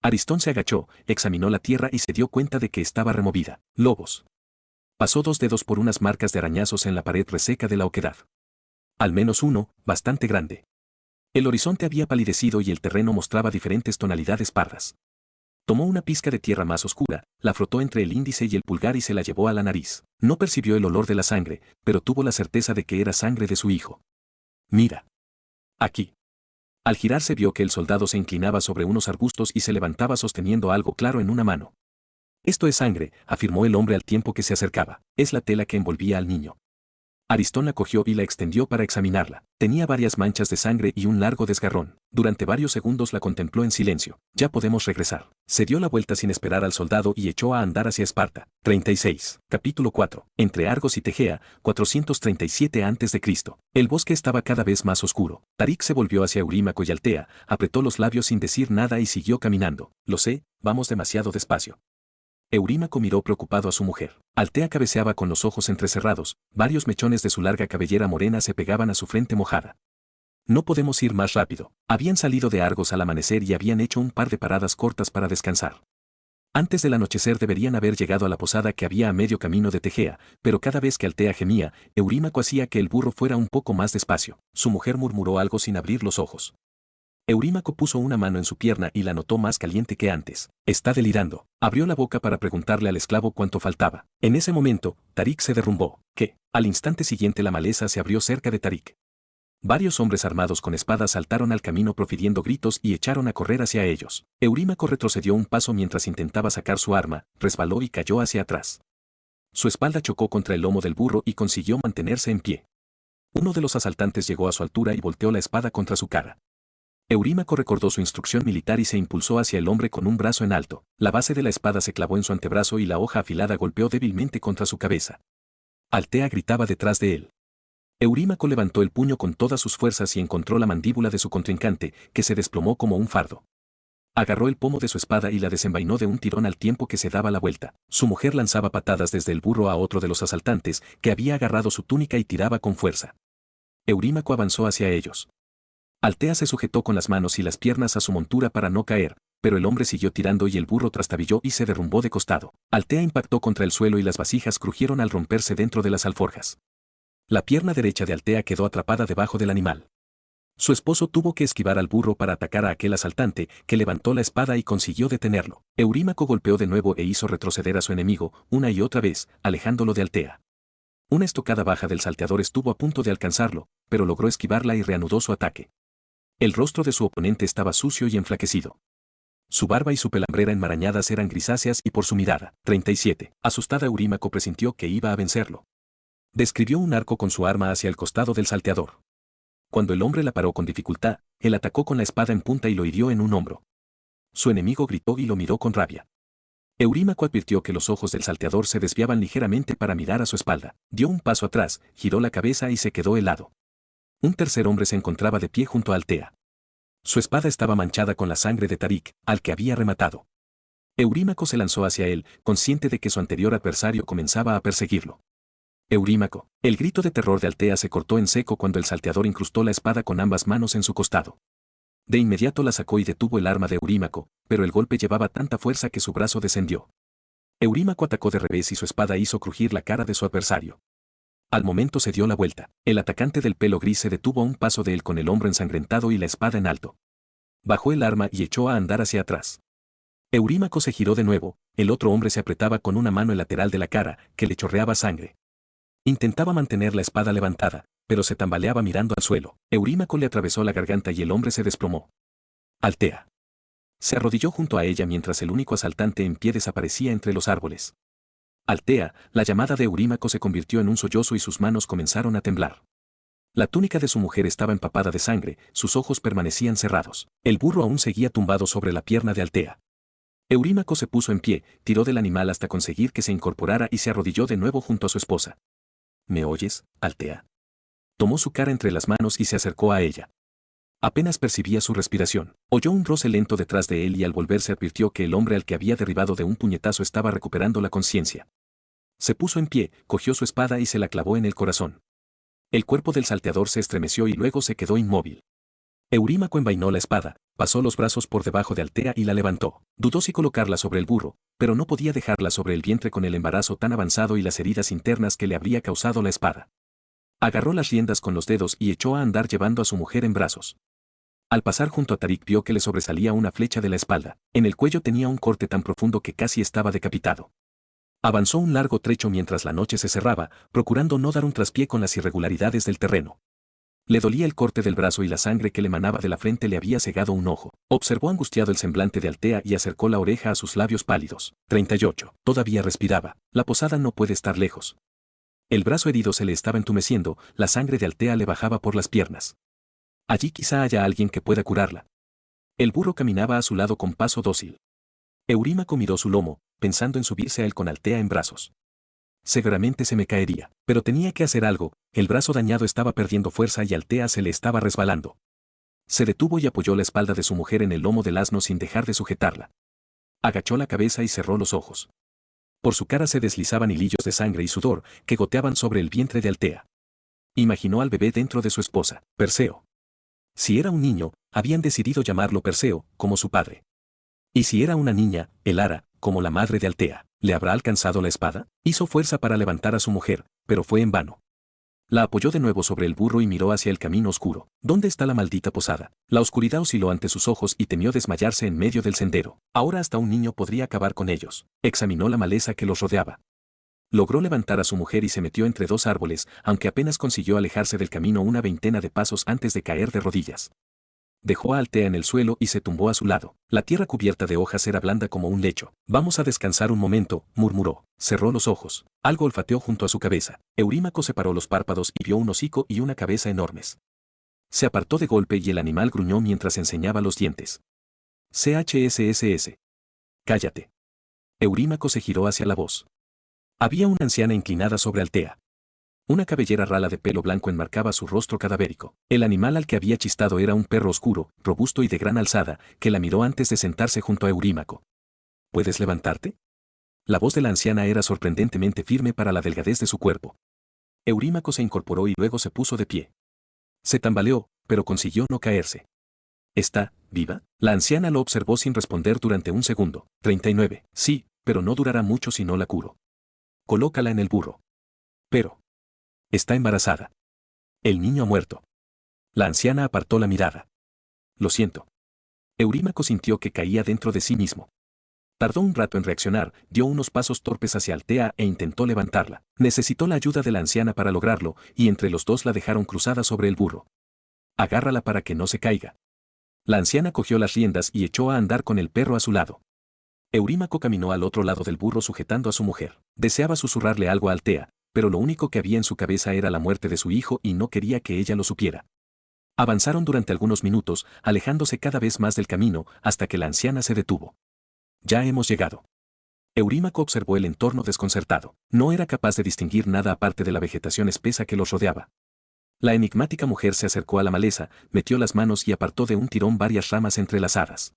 Aristón se agachó, examinó la tierra y se dio cuenta de que estaba removida. Lobos. Pasó 2 dedos por unas marcas de arañazos en la pared reseca de la oquedad. Al menos uno, bastante grande. El horizonte había palidecido y el terreno mostraba diferentes tonalidades pardas. Tomó una pizca de tierra más oscura, la frotó entre el índice y el pulgar y se la llevó a la nariz. No percibió el olor de la sangre, pero tuvo la certeza de que era sangre de su hijo. Mira. Aquí. Al girarse vio que el soldado se inclinaba sobre unos arbustos y se levantaba sosteniendo algo claro en una mano. Esto es sangre, afirmó el hombre al tiempo que se acercaba. Es la tela que envolvía al niño. Aristón la cogió y la extendió para examinarla. Tenía varias manchas de sangre y un largo desgarrón. Durante varios segundos la contempló en silencio. Ya podemos regresar. Se dio la vuelta sin esperar al soldado y echó a andar hacia Esparta. 36. Capítulo 4. Entre Argos y Tegea, 437 a.C. El bosque estaba cada vez más oscuro. Tarik se volvió hacia Eurímaco y Altea, apretó los labios sin decir nada y siguió caminando. Lo sé, vamos demasiado despacio. Eurímaco miró preocupado a su mujer. Altea cabeceaba con los ojos entrecerrados, varios mechones de su larga cabellera morena se pegaban a su frente mojada. No podemos ir más rápido. Habían salido de Argos al amanecer y habían hecho un par de paradas cortas para descansar. Antes del anochecer deberían haber llegado a la posada que había a medio camino de Tegea, pero cada vez que Altea gemía, Eurímaco hacía que el burro fuera un poco más despacio. Su mujer murmuró algo sin abrir los ojos. Eurímaco puso una mano en su pierna y la notó más caliente que antes. Está delirando. Abrió la boca para preguntarle al esclavo cuánto faltaba. En ese momento, Tarik se derrumbó. ¿Qué? Al instante siguiente la maleza se abrió cerca de Tarik. Varios hombres armados con espadas saltaron al camino profiriendo gritos y echaron a correr hacia ellos. Eurímaco retrocedió un paso mientras intentaba sacar su arma, resbaló y cayó hacia atrás. Su espalda chocó contra el lomo del burro y consiguió mantenerse en pie. Uno de los asaltantes llegó a su altura y volteó la espada contra su cara. Eurímaco recordó su instrucción militar y se impulsó hacia el hombre con un brazo en alto. La base de la espada se clavó en su antebrazo y la hoja afilada golpeó débilmente contra su cabeza. Altea gritaba detrás de él. Eurímaco levantó el puño con todas sus fuerzas y encontró la mandíbula de su contrincante, que se desplomó como un fardo. Agarró el pomo de su espada y la desenvainó de un tirón al tiempo que se daba la vuelta. Su mujer lanzaba patadas desde el burro a otro de los asaltantes, que había agarrado su túnica y tiraba con fuerza. Eurímaco avanzó hacia ellos. Altea se sujetó con las manos y las piernas a su montura para no caer, pero el hombre siguió tirando y el burro trastabilló y se derrumbó de costado. Altea impactó contra el suelo y las vasijas crujieron al romperse dentro de las alforjas. La pierna derecha de Altea quedó atrapada debajo del animal. Su esposo tuvo que esquivar al burro para atacar a aquel asaltante, que levantó la espada y consiguió detenerlo. Eurímaco golpeó de nuevo e hizo retroceder a su enemigo, una y otra vez, alejándolo de Altea. Una estocada baja del salteador estuvo a punto de alcanzarlo, pero logró esquivarla y reanudó su ataque. El rostro de su oponente estaba sucio y enflaquecido. Su barba y su pelambrera enmarañadas eran grisáceas y por su mirada. 37. Asustada Eurímaco presintió que iba a vencerlo. Describió un arco con su arma hacia el costado del salteador. Cuando el hombre la paró con dificultad, él atacó con la espada en punta y lo hirió en un hombro. Su enemigo gritó y lo miró con rabia. Eurímaco advirtió que los ojos del salteador se desviaban ligeramente para mirar a su espalda. Dio un paso atrás, giró la cabeza y se quedó helado. Un tercer hombre se encontraba de pie junto a Altea. Su espada estaba manchada con la sangre de Tarik, al que había rematado. Eurímaco se lanzó hacia él, consciente de que su anterior adversario comenzaba a perseguirlo. Eurímaco. El grito de terror de Altea se cortó en seco cuando el salteador incrustó la espada con ambas manos en su costado. De inmediato la sacó y detuvo el arma de Eurímaco, pero el golpe llevaba tanta fuerza que su brazo descendió. Eurímaco atacó de revés y su espada hizo crujir la cara de su adversario. Al momento se dio la vuelta. El atacante del pelo gris se detuvo a un paso de él con el hombro ensangrentado y la espada en alto. Bajó el arma y echó a andar hacia atrás. Eurímaco se giró de nuevo, el otro hombre se apretaba con una mano el lateral de la cara, que le chorreaba sangre. Intentaba mantener la espada levantada, pero se tambaleaba mirando al suelo. Eurímaco le atravesó la garganta y el hombre se desplomó. Altea. Se arrodilló junto a ella mientras el único asaltante en pie desaparecía entre los árboles. Altea, la llamada de Eurímaco se convirtió en un sollozo y sus manos comenzaron a temblar. La túnica de su mujer estaba empapada de sangre, sus ojos permanecían cerrados. El burro aún seguía tumbado sobre la pierna de Altea. Eurímaco se puso en pie, tiró del animal hasta conseguir que se incorporara y se arrodilló de nuevo junto a su esposa. ¿Me oyes, Altea? Tomó su cara entre las manos y se acercó a ella. Apenas percibía su respiración. Oyó un roce lento detrás de él y al volverse advirtió que el hombre al que había derribado de un puñetazo estaba recuperando la conciencia. Se puso en pie, cogió su espada y se la clavó en el corazón. El cuerpo del salteador se estremeció y luego se quedó inmóvil. Eurímaco envainó la espada, pasó los brazos por debajo de Altea y la levantó. Dudó si colocarla sobre el burro, pero no podía dejarla sobre el vientre con el embarazo tan avanzado y las heridas internas que le habría causado la espada. Agarró las riendas con los dedos y echó a andar llevando a su mujer en brazos. Al pasar junto a Tarik vio que le sobresalía una flecha de la espalda. En el cuello tenía un corte tan profundo que casi estaba decapitado. Avanzó un largo trecho mientras la noche se cerraba, procurando no dar un traspié con las irregularidades del terreno. Le dolía el corte del brazo y la sangre que le emanaba de la frente le había cegado un ojo. Observó angustiado el semblante de Altea y acercó la oreja a sus labios pálidos. 38. Todavía respiraba. La posada no puede estar lejos. El brazo herido se le estaba entumeciendo, la sangre de Altea le bajaba por las piernas. Allí quizá haya alguien que pueda curarla. El burro caminaba a su lado con paso dócil. Eurímaco miró su lomo, pensando en subirse a él con Altea en brazos. Seguramente se me caería, pero tenía que hacer algo, el brazo dañado estaba perdiendo fuerza y Altea se le estaba resbalando. Se detuvo y apoyó la espalda de su mujer en el lomo del asno sin dejar de sujetarla. Agachó la cabeza y cerró los ojos. Por su cara se deslizaban hilillos de sangre y sudor que goteaban sobre el vientre de Altea. Imaginó al bebé dentro de su esposa, Perseo. Si era un niño, habían decidido llamarlo Perseo, como su padre. Y si era una niña, Elara, como la madre de Altea. ¿Le habrá alcanzado la espada? Hizo fuerza para levantar a su mujer, pero fue en vano. La apoyó de nuevo sobre el burro y miró hacia el camino oscuro. ¿Dónde está la maldita posada? La oscuridad osciló ante sus ojos y temió desmayarse en medio del sendero. Ahora hasta un niño podría acabar con ellos. Examinó la maleza que los rodeaba. Logró levantar a su mujer y se metió entre dos árboles, aunque apenas consiguió alejarse del camino una veintena de pasos antes de caer de rodillas. Dejó a Altea en el suelo y se tumbó a su lado. La tierra cubierta de hojas era blanda como un lecho. Vamos a descansar un momento, murmuró. Cerró los ojos. Algo olfateó junto a su cabeza. Eurímaco separó los párpados y vio un hocico y una cabeza enormes. Se apartó de golpe y el animal gruñó mientras enseñaba los dientes. CHSSS. Cállate. Eurímaco se giró hacia la voz. Había una anciana inclinada sobre Altea. Una cabellera rala de pelo blanco enmarcaba su rostro cadavérico. El animal al que había chistado era un perro oscuro, robusto y de gran alzada, que la miró antes de sentarse junto a Eurímaco. ¿Puedes levantarte? La voz de la anciana era sorprendentemente firme para la delgadez de su cuerpo. Eurímaco se incorporó y luego se puso de pie. Se tambaleó, pero consiguió no caerse. ¿Está viva? La anciana lo observó sin responder durante un segundo. 39. Sí, pero no durará mucho si no la curo. Colócala en el burro. Pero está embarazada. El niño ha muerto. La anciana apartó la mirada. Lo siento. Eurímaco sintió que caía dentro de sí mismo. Tardó un rato en reaccionar, dio unos pasos torpes hacia Altea e intentó levantarla. Necesitó la ayuda de la anciana para lograrlo, y entre los dos la dejaron cruzada sobre el burro. Agárrala para que no se caiga. La anciana cogió las riendas y echó a andar con el perro a su lado. Eurímaco caminó al otro lado del burro sujetando a su mujer. Deseaba susurrarle algo a Altea, pero lo único que había en su cabeza era la muerte de su hijo y no quería que ella lo supiera. Avanzaron durante algunos minutos, alejándose cada vez más del camino, hasta que la anciana se detuvo. Ya hemos llegado. Eurímaco observó el entorno desconcertado. No era capaz de distinguir nada aparte de la vegetación espesa que los rodeaba. La enigmática mujer se acercó a la maleza, metió las manos y apartó de un tirón varias ramas entrelazadas.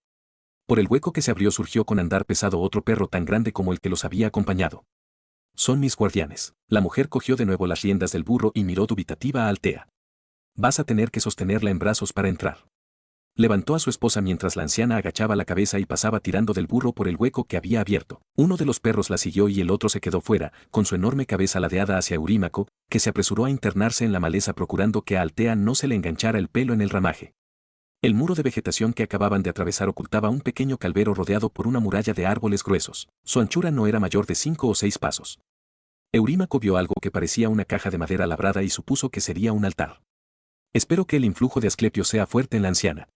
Por el hueco que se abrió surgió con andar pesado otro perro tan grande como el que los había acompañado. Son mis guardianes. La mujer cogió de nuevo las riendas del burro y miró dubitativa a Altea. Vas a tener que sostenerla en brazos para entrar. Levantó a su esposa mientras la anciana agachaba la cabeza y pasaba tirando del burro por el hueco que había abierto. Uno de los perros la siguió y el otro se quedó fuera, con su enorme cabeza ladeada hacia Eurímaco, que se apresuró a internarse en la maleza procurando que a Altea no se le enganchara el pelo en el ramaje. El muro de vegetación que acababan de atravesar ocultaba un pequeño calvero rodeado por una muralla de árboles gruesos. Su anchura no era mayor de 5 o 6 pasos. Eurímaco vio algo que parecía una caja de madera labrada y supuso que sería un altar. Espero que el influjo de Asclepio sea fuerte en la anciana.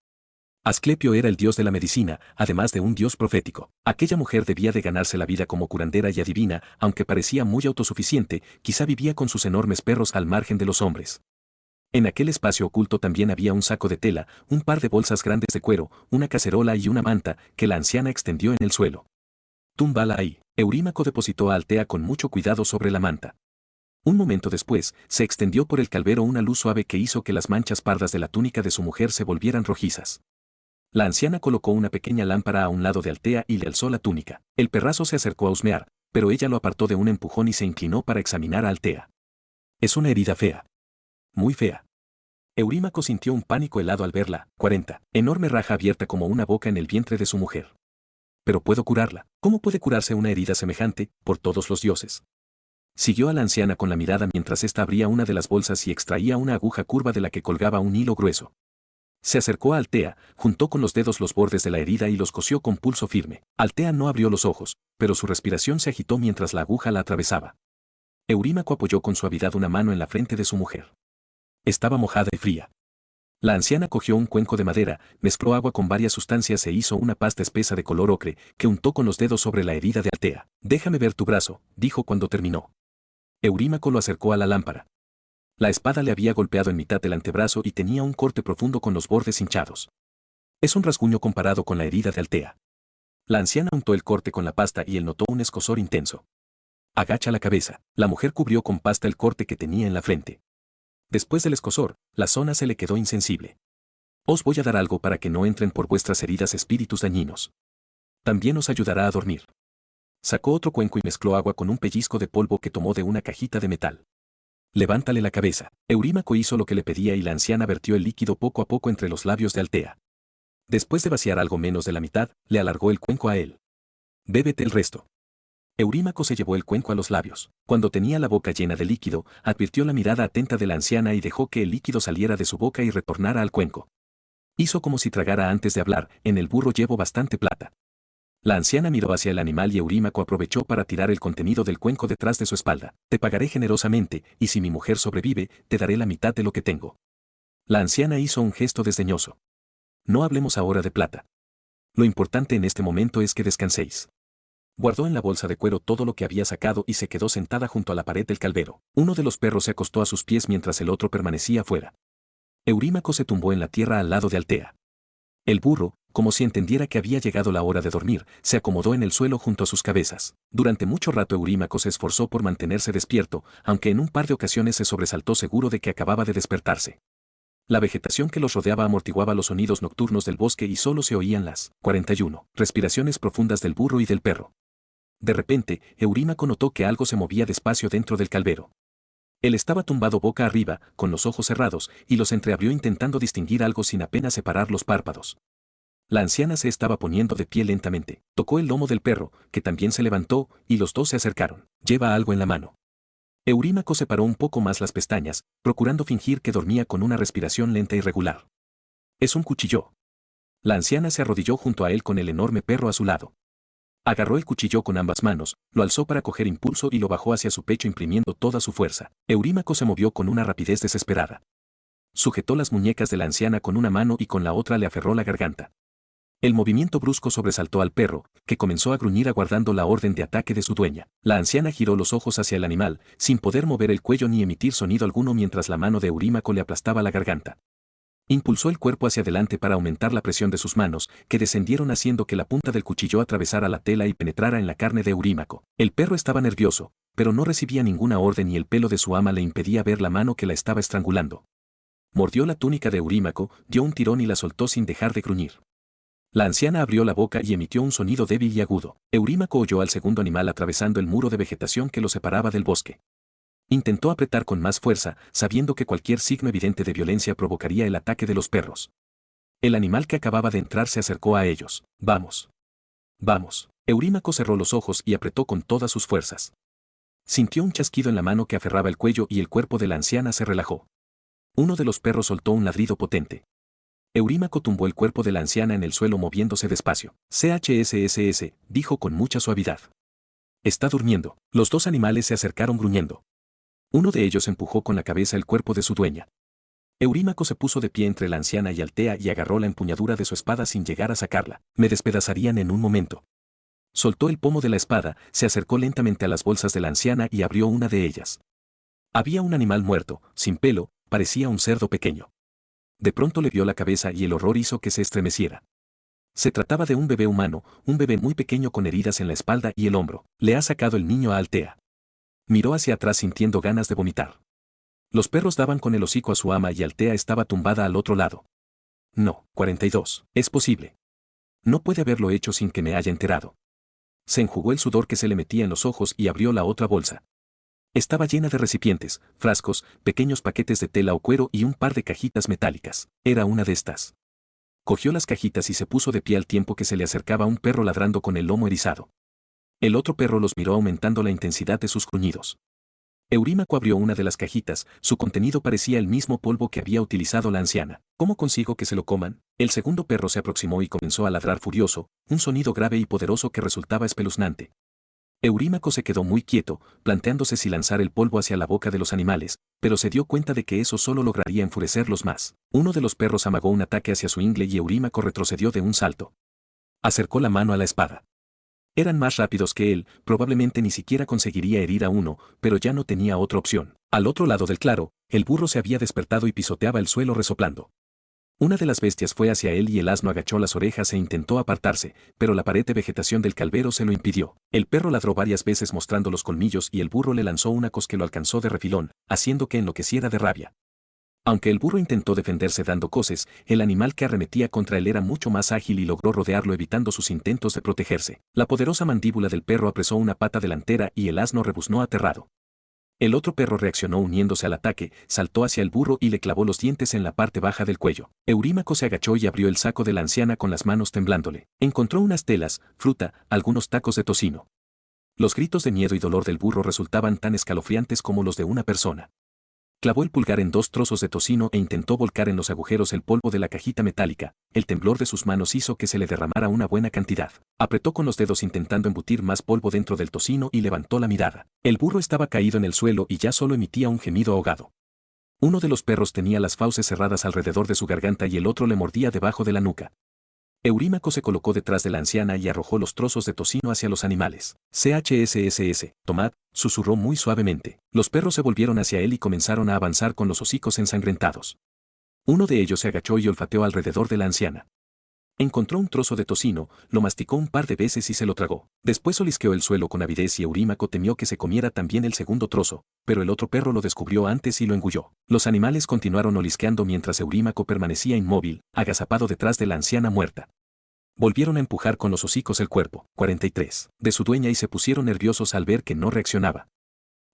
Asclepio era el dios de la medicina, además de un dios profético. Aquella mujer debía de ganarse la vida como curandera y adivina, aunque parecía muy autosuficiente, quizá vivía con sus enormes perros al margen de los hombres. En aquel espacio oculto también había un saco de tela, un par de bolsas grandes de cuero, una cacerola y una manta, que la anciana extendió en el suelo. Túmbala ahí. Eurímaco depositó a Altea con mucho cuidado sobre la manta. Un momento después, se extendió por el calvero una luz suave que hizo que las manchas pardas de la túnica de su mujer se volvieran rojizas. La anciana colocó una pequeña lámpara a un lado de Altea y le alzó la túnica. El perrazo se acercó a husmear, pero ella lo apartó de un empujón y se inclinó para examinar a Altea. Es una herida fea. Muy fea. Eurímaco sintió un pánico helado al verla, 40, enorme raja abierta como una boca en el vientre de su mujer. Pero puedo curarla. ¿Cómo puede curarse una herida semejante, por todos los dioses? Siguió a la anciana con la mirada mientras ésta abría una de las bolsas y extraía una aguja curva de la que colgaba un hilo grueso. Se acercó a Altea, juntó con los dedos los bordes de la herida y los cosió con pulso firme. Altea no abrió los ojos, pero su respiración se agitó mientras la aguja la atravesaba. Eurímaco apoyó con suavidad una mano en la frente de su mujer. Estaba mojada y fría. La anciana cogió un cuenco de madera, mezcló agua con varias sustancias e hizo una pasta espesa de color ocre, que untó con los dedos sobre la herida de Altea. Déjame ver tu brazo, dijo cuando terminó. Eurímaco lo acercó a la lámpara. La espada le había golpeado en mitad del antebrazo y tenía un corte profundo con los bordes hinchados. Es un rasguño comparado con la herida de Altea. La anciana untó el corte con la pasta y él notó un escozor intenso. Agacha la cabeza. La mujer cubrió con pasta el corte que tenía en la frente. Después del escozor, la zona se le quedó insensible. Os voy a dar algo para que no entren por vuestras heridas espíritus dañinos. También os ayudará a dormir. Sacó otro cuenco y mezcló agua con un pellizco de polvo que tomó de una cajita de metal. Levántale la cabeza. Eurímaco hizo lo que le pedía y la anciana vertió el líquido poco a poco entre los labios de Altea. Después de vaciar algo menos de la mitad, le alargó el cuenco a él. Bébete el resto. Eurímaco se llevó el cuenco a los labios. Cuando tenía la boca llena de líquido, advirtió la mirada atenta de la anciana y dejó que el líquido saliera de su boca y retornara al cuenco. Hizo como si tragara antes de hablar. En el burro llevo bastante plata. La anciana miró hacia el animal y Eurímaco aprovechó para tirar el contenido del cuenco detrás de su espalda. Te pagaré generosamente, y si mi mujer sobrevive, te daré la mitad de lo que tengo. La anciana hizo un gesto desdeñoso. No hablemos ahora de plata. Lo importante en este momento es que descanséis. Guardó en la bolsa de cuero todo lo que había sacado y se quedó sentada junto a la pared del calvero. Uno de los perros se acostó a sus pies mientras el otro permanecía fuera. Eurímaco se tumbó en la tierra al lado de Altea. El burro, como si entendiera que había llegado la hora de dormir, se acomodó en el suelo junto a sus cabezas. Durante mucho rato Eurímaco se esforzó por mantenerse despierto, aunque en un par de ocasiones se sobresaltó seguro de que acababa de despertarse. La vegetación que los rodeaba amortiguaba los sonidos nocturnos del bosque y solo se oían las 41 respiraciones profundas del burro y del perro. De repente, Eurímaco notó que algo se movía despacio dentro del calvero. Él estaba tumbado boca arriba, con los ojos cerrados, y los entreabrió intentando distinguir algo sin apenas separar los párpados. La anciana se estaba poniendo de pie lentamente. Tocó el lomo del perro, que también se levantó, y los dos se acercaron. Lleva algo en la mano. Eurímaco separó un poco más las pestañas, procurando fingir que dormía con una respiración lenta y regular. Es un cuchillo. La anciana se arrodilló junto a él con el enorme perro a su lado. Agarró el cuchillo con ambas manos, lo alzó para coger impulso y lo bajó hacia su pecho imprimiendo toda su fuerza. Eurímaco se movió con una rapidez desesperada. Sujetó las muñecas de la anciana con una mano y con la otra le aferró la garganta. El movimiento brusco sobresaltó al perro, que comenzó a gruñir aguardando la orden de ataque de su dueña. La anciana giró los ojos hacia el animal, sin poder mover el cuello ni emitir sonido alguno mientras la mano de Eurímaco le aplastaba la garganta. Impulsó el cuerpo hacia adelante para aumentar la presión de sus manos, que descendieron haciendo que la punta del cuchillo atravesara la tela y penetrara en la carne de Eurímaco. El perro estaba nervioso, pero no recibía ninguna orden y el pelo de su ama le impedía ver la mano que la estaba estrangulando. Mordió la túnica de Eurímaco, dio un tirón y la soltó sin dejar de gruñir. La anciana abrió la boca y emitió un sonido débil y agudo. Eurímaco oyó al segundo animal atravesando el muro de vegetación que lo separaba del bosque. Intentó apretar con más fuerza, sabiendo que cualquier signo evidente de violencia provocaría el ataque de los perros. El animal que acababa de entrar se acercó a ellos. Vamos. Vamos. Eurímaco cerró los ojos y apretó con todas sus fuerzas. Sintió un chasquido en la mano que aferraba el cuello y el cuerpo de la anciana se relajó. Uno de los perros soltó un ladrido potente. Eurímaco tumbó el cuerpo de la anciana en el suelo moviéndose despacio. CHSSS, dijo con mucha suavidad. Está durmiendo. Los dos animales se acercaron gruñendo. Uno de ellos empujó con la cabeza el cuerpo de su dueña. Eurímaco se puso de pie entre la anciana y Altea y agarró la empuñadura de su espada sin llegar a sacarla. Me despedazarían en un momento. Soltó el pomo de la espada, se acercó lentamente a las bolsas de la anciana y abrió una de ellas. Había un animal muerto, sin pelo, parecía un cerdo pequeño. De pronto le vio la cabeza y el horror hizo que se estremeciera. Se trataba de un bebé humano, un bebé muy pequeño con heridas en la espalda y el hombro. Le ha sacado el niño a Altea. Miró hacia atrás sintiendo ganas de vomitar. Los perros daban con el hocico a su ama y Altea estaba tumbada al otro lado. No, 42. Es posible. No puede haberlo hecho sin que me haya enterado. Se enjugó el sudor que se le metía en los ojos y abrió la otra bolsa. Estaba llena de recipientes, frascos, pequeños paquetes de tela o cuero y un par de cajitas metálicas. Era una de estas. Cogió las cajitas y se puso de pie al tiempo que se le acercaba un perro ladrando con el lomo erizado. El otro perro los miró aumentando la intensidad de sus gruñidos. Eurímaco abrió una de las cajitas, su contenido parecía el mismo polvo que había utilizado la anciana. ¿Cómo consigo que se lo coman? El segundo perro se aproximó y comenzó a ladrar furioso, un sonido grave y poderoso que resultaba espeluznante. Eurímaco se quedó muy quieto, planteándose si lanzar el polvo hacia la boca de los animales, pero se dio cuenta de que eso solo lograría enfurecerlos más. Uno de los perros amagó un ataque hacia su ingle y Eurímaco retrocedió de un salto. Acercó la mano a la espada. Eran más rápidos que él, probablemente ni siquiera conseguiría herir a uno, pero ya no tenía otra opción. Al otro lado del claro, el burro se había despertado y pisoteaba el suelo resoplando. Una de las bestias fue hacia él y el asno agachó las orejas e intentó apartarse, pero la pared de vegetación del calvero se lo impidió. El perro ladró varias veces mostrando los colmillos y el burro le lanzó una cos que lo alcanzó de refilón, haciendo que enloqueciera de rabia. Aunque el burro intentó defenderse dando coces, el animal que arremetía contra él era mucho más ágil y logró rodearlo evitando sus intentos de protegerse. La poderosa mandíbula del perro apresó una pata delantera y el asno rebuznó aterrado. El otro perro reaccionó uniéndose al ataque, saltó hacia el burro y le clavó los dientes en la parte baja del cuello. Eurímaco se agachó y abrió el saco de la anciana con las manos temblándole. Encontró unas telas, fruta, algunos tacos de tocino. Los gritos de miedo y dolor del burro resultaban tan escalofriantes como los de una persona. Clavó el pulgar en 2 trozos de tocino e intentó volcar en los agujeros el polvo de la cajita metálica. El temblor de sus manos hizo que se le derramara una buena cantidad. Apretó con los dedos intentando embutir más polvo dentro del tocino y levantó la mirada. El burro estaba caído en el suelo y ya solo emitía un gemido ahogado. Uno de los perros tenía las fauces cerradas alrededor de su garganta y el otro le mordía debajo de la nuca. Eurímaco se colocó detrás de la anciana y arrojó los trozos de tocino hacia los animales. CHSSS, tomad, susurró muy suavemente. Los perros se volvieron hacia él y comenzaron a avanzar con los hocicos ensangrentados. Uno de ellos se agachó y olfateó alrededor de la anciana. Encontró un trozo de tocino, lo masticó un par de veces y se lo tragó. Después olisqueó el suelo con avidez y Eurímaco temió que se comiera también el segundo trozo, pero el otro perro lo descubrió antes y lo engulló. Los animales continuaron olisqueando mientras Eurímaco permanecía inmóvil, agazapado detrás de la anciana muerta. Volvieron a empujar con los hocicos el cuerpo, 43, de su dueña y se pusieron nerviosos al ver que no reaccionaba.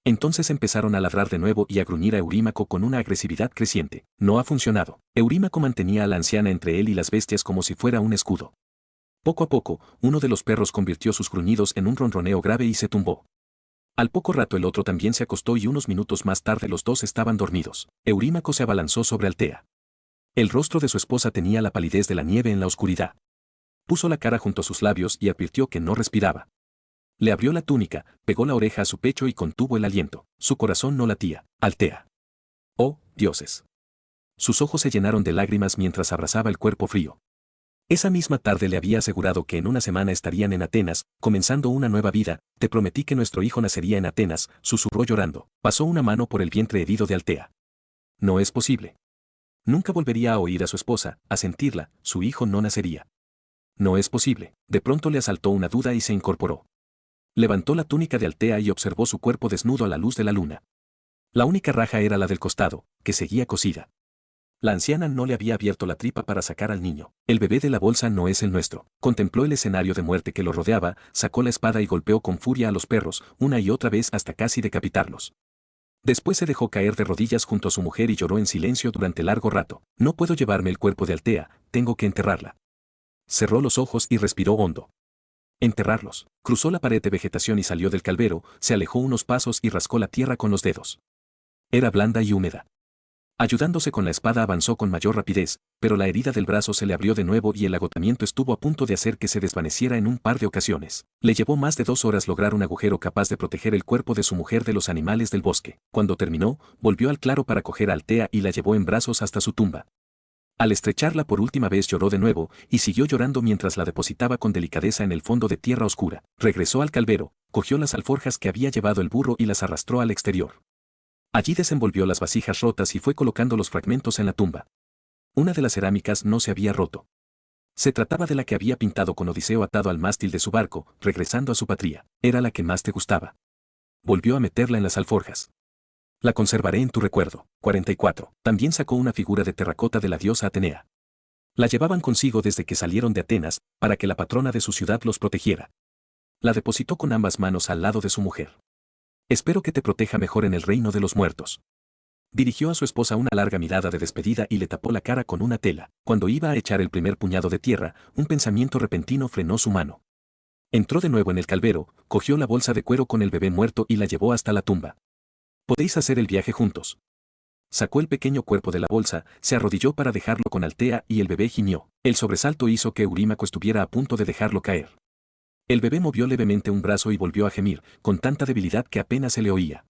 Entonces empezaron a ladrar de nuevo y a gruñir a Eurímaco con una agresividad creciente. No ha funcionado. Eurímaco mantenía a la anciana entre él y las bestias como si fuera un escudo. Poco a poco, uno de los perros convirtió sus gruñidos en un ronroneo grave y se tumbó. Al poco rato el otro también se acostó y unos minutos más tarde los dos estaban dormidos. Eurímaco se abalanzó sobre Altea. El rostro de su esposa tenía la palidez de la nieve en la oscuridad. Puso la cara junto a sus labios y advirtió que no respiraba. Le abrió la túnica, pegó la oreja a su pecho y contuvo el aliento. Su corazón no latía. Altea. Oh, dioses. Sus ojos se llenaron de lágrimas mientras abrazaba el cuerpo frío. Esa misma tarde le había asegurado que en una semana estarían en Atenas, comenzando una nueva vida. Te prometí que nuestro hijo nacería en Atenas, susurró llorando. Pasó una mano por el vientre herido de Altea. No es posible. Nunca volvería a oír a su esposa, a sentirla, su hijo no nacería. No es posible. De pronto le asaltó una duda y se incorporó. Levantó la túnica de Altea y observó su cuerpo desnudo a la luz de la luna. La única raja era la del costado, que seguía cosida. La anciana no le había abierto la tripa para sacar al niño. El bebé de la bolsa no es el nuestro. Contempló el escenario de muerte que lo rodeaba, sacó la espada y golpeó con furia a los perros, una y otra vez hasta casi decapitarlos. Después se dejó caer de rodillas junto a su mujer y lloró en silencio durante largo rato. No puedo llevarme el cuerpo de Altea, tengo que enterrarla. Cerró los ojos y respiró hondo. Enterrarlos. Cruzó la pared de vegetación y salió del calvero, se alejó unos pasos y rascó la tierra con los dedos. Era blanda y húmeda. Ayudándose con la espada avanzó con mayor rapidez, pero la herida del brazo se le abrió de nuevo y el agotamiento estuvo a punto de hacer que se desvaneciera en un par de ocasiones. Le llevó más de 2 horas lograr un agujero capaz de proteger el cuerpo de su mujer de los animales del bosque. Cuando terminó, volvió al claro para coger a Altea y la llevó en brazos hasta su tumba. Al estrecharla por última vez lloró de nuevo, y siguió llorando mientras la depositaba con delicadeza en el fondo de tierra oscura. Regresó al calvero, cogió las alforjas que había llevado el burro y las arrastró al exterior. Allí desenvolvió las vasijas rotas y fue colocando los fragmentos en la tumba. Una de las cerámicas no se había roto. Se trataba de la que había pintado con Odiseo atado al mástil de su barco, regresando a su patria. Era la que más te gustaba. Volvió a meterla en las alforjas. La conservaré en tu recuerdo. 44. También sacó una figura de terracota de la diosa Atenea. La llevaban consigo desde que salieron de Atenas, para que la patrona de su ciudad los protegiera. La depositó con ambas manos al lado de su mujer. Espero que te proteja mejor en el reino de los muertos. Dirigió a su esposa una larga mirada de despedida y le tapó la cara con una tela. Cuando iba a echar el primer puñado de tierra, un pensamiento repentino frenó su mano. Entró de nuevo en el calvero, cogió la bolsa de cuero con el bebé muerto y la llevó hasta la tumba. Podéis hacer el viaje juntos. Sacó el pequeño cuerpo de la bolsa, se arrodilló para dejarlo con Altea y el bebé gimió. El sobresalto hizo que Eurímaco estuviera a punto de dejarlo caer. El bebé movió levemente un brazo y volvió a gemir, con tanta debilidad que apenas se le oía.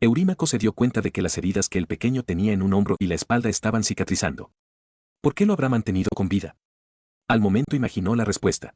Eurímaco se dio cuenta de que las heridas que el pequeño tenía en un hombro y la espalda estaban cicatrizando. ¿Por qué lo habrá mantenido con vida? Al momento imaginó la respuesta.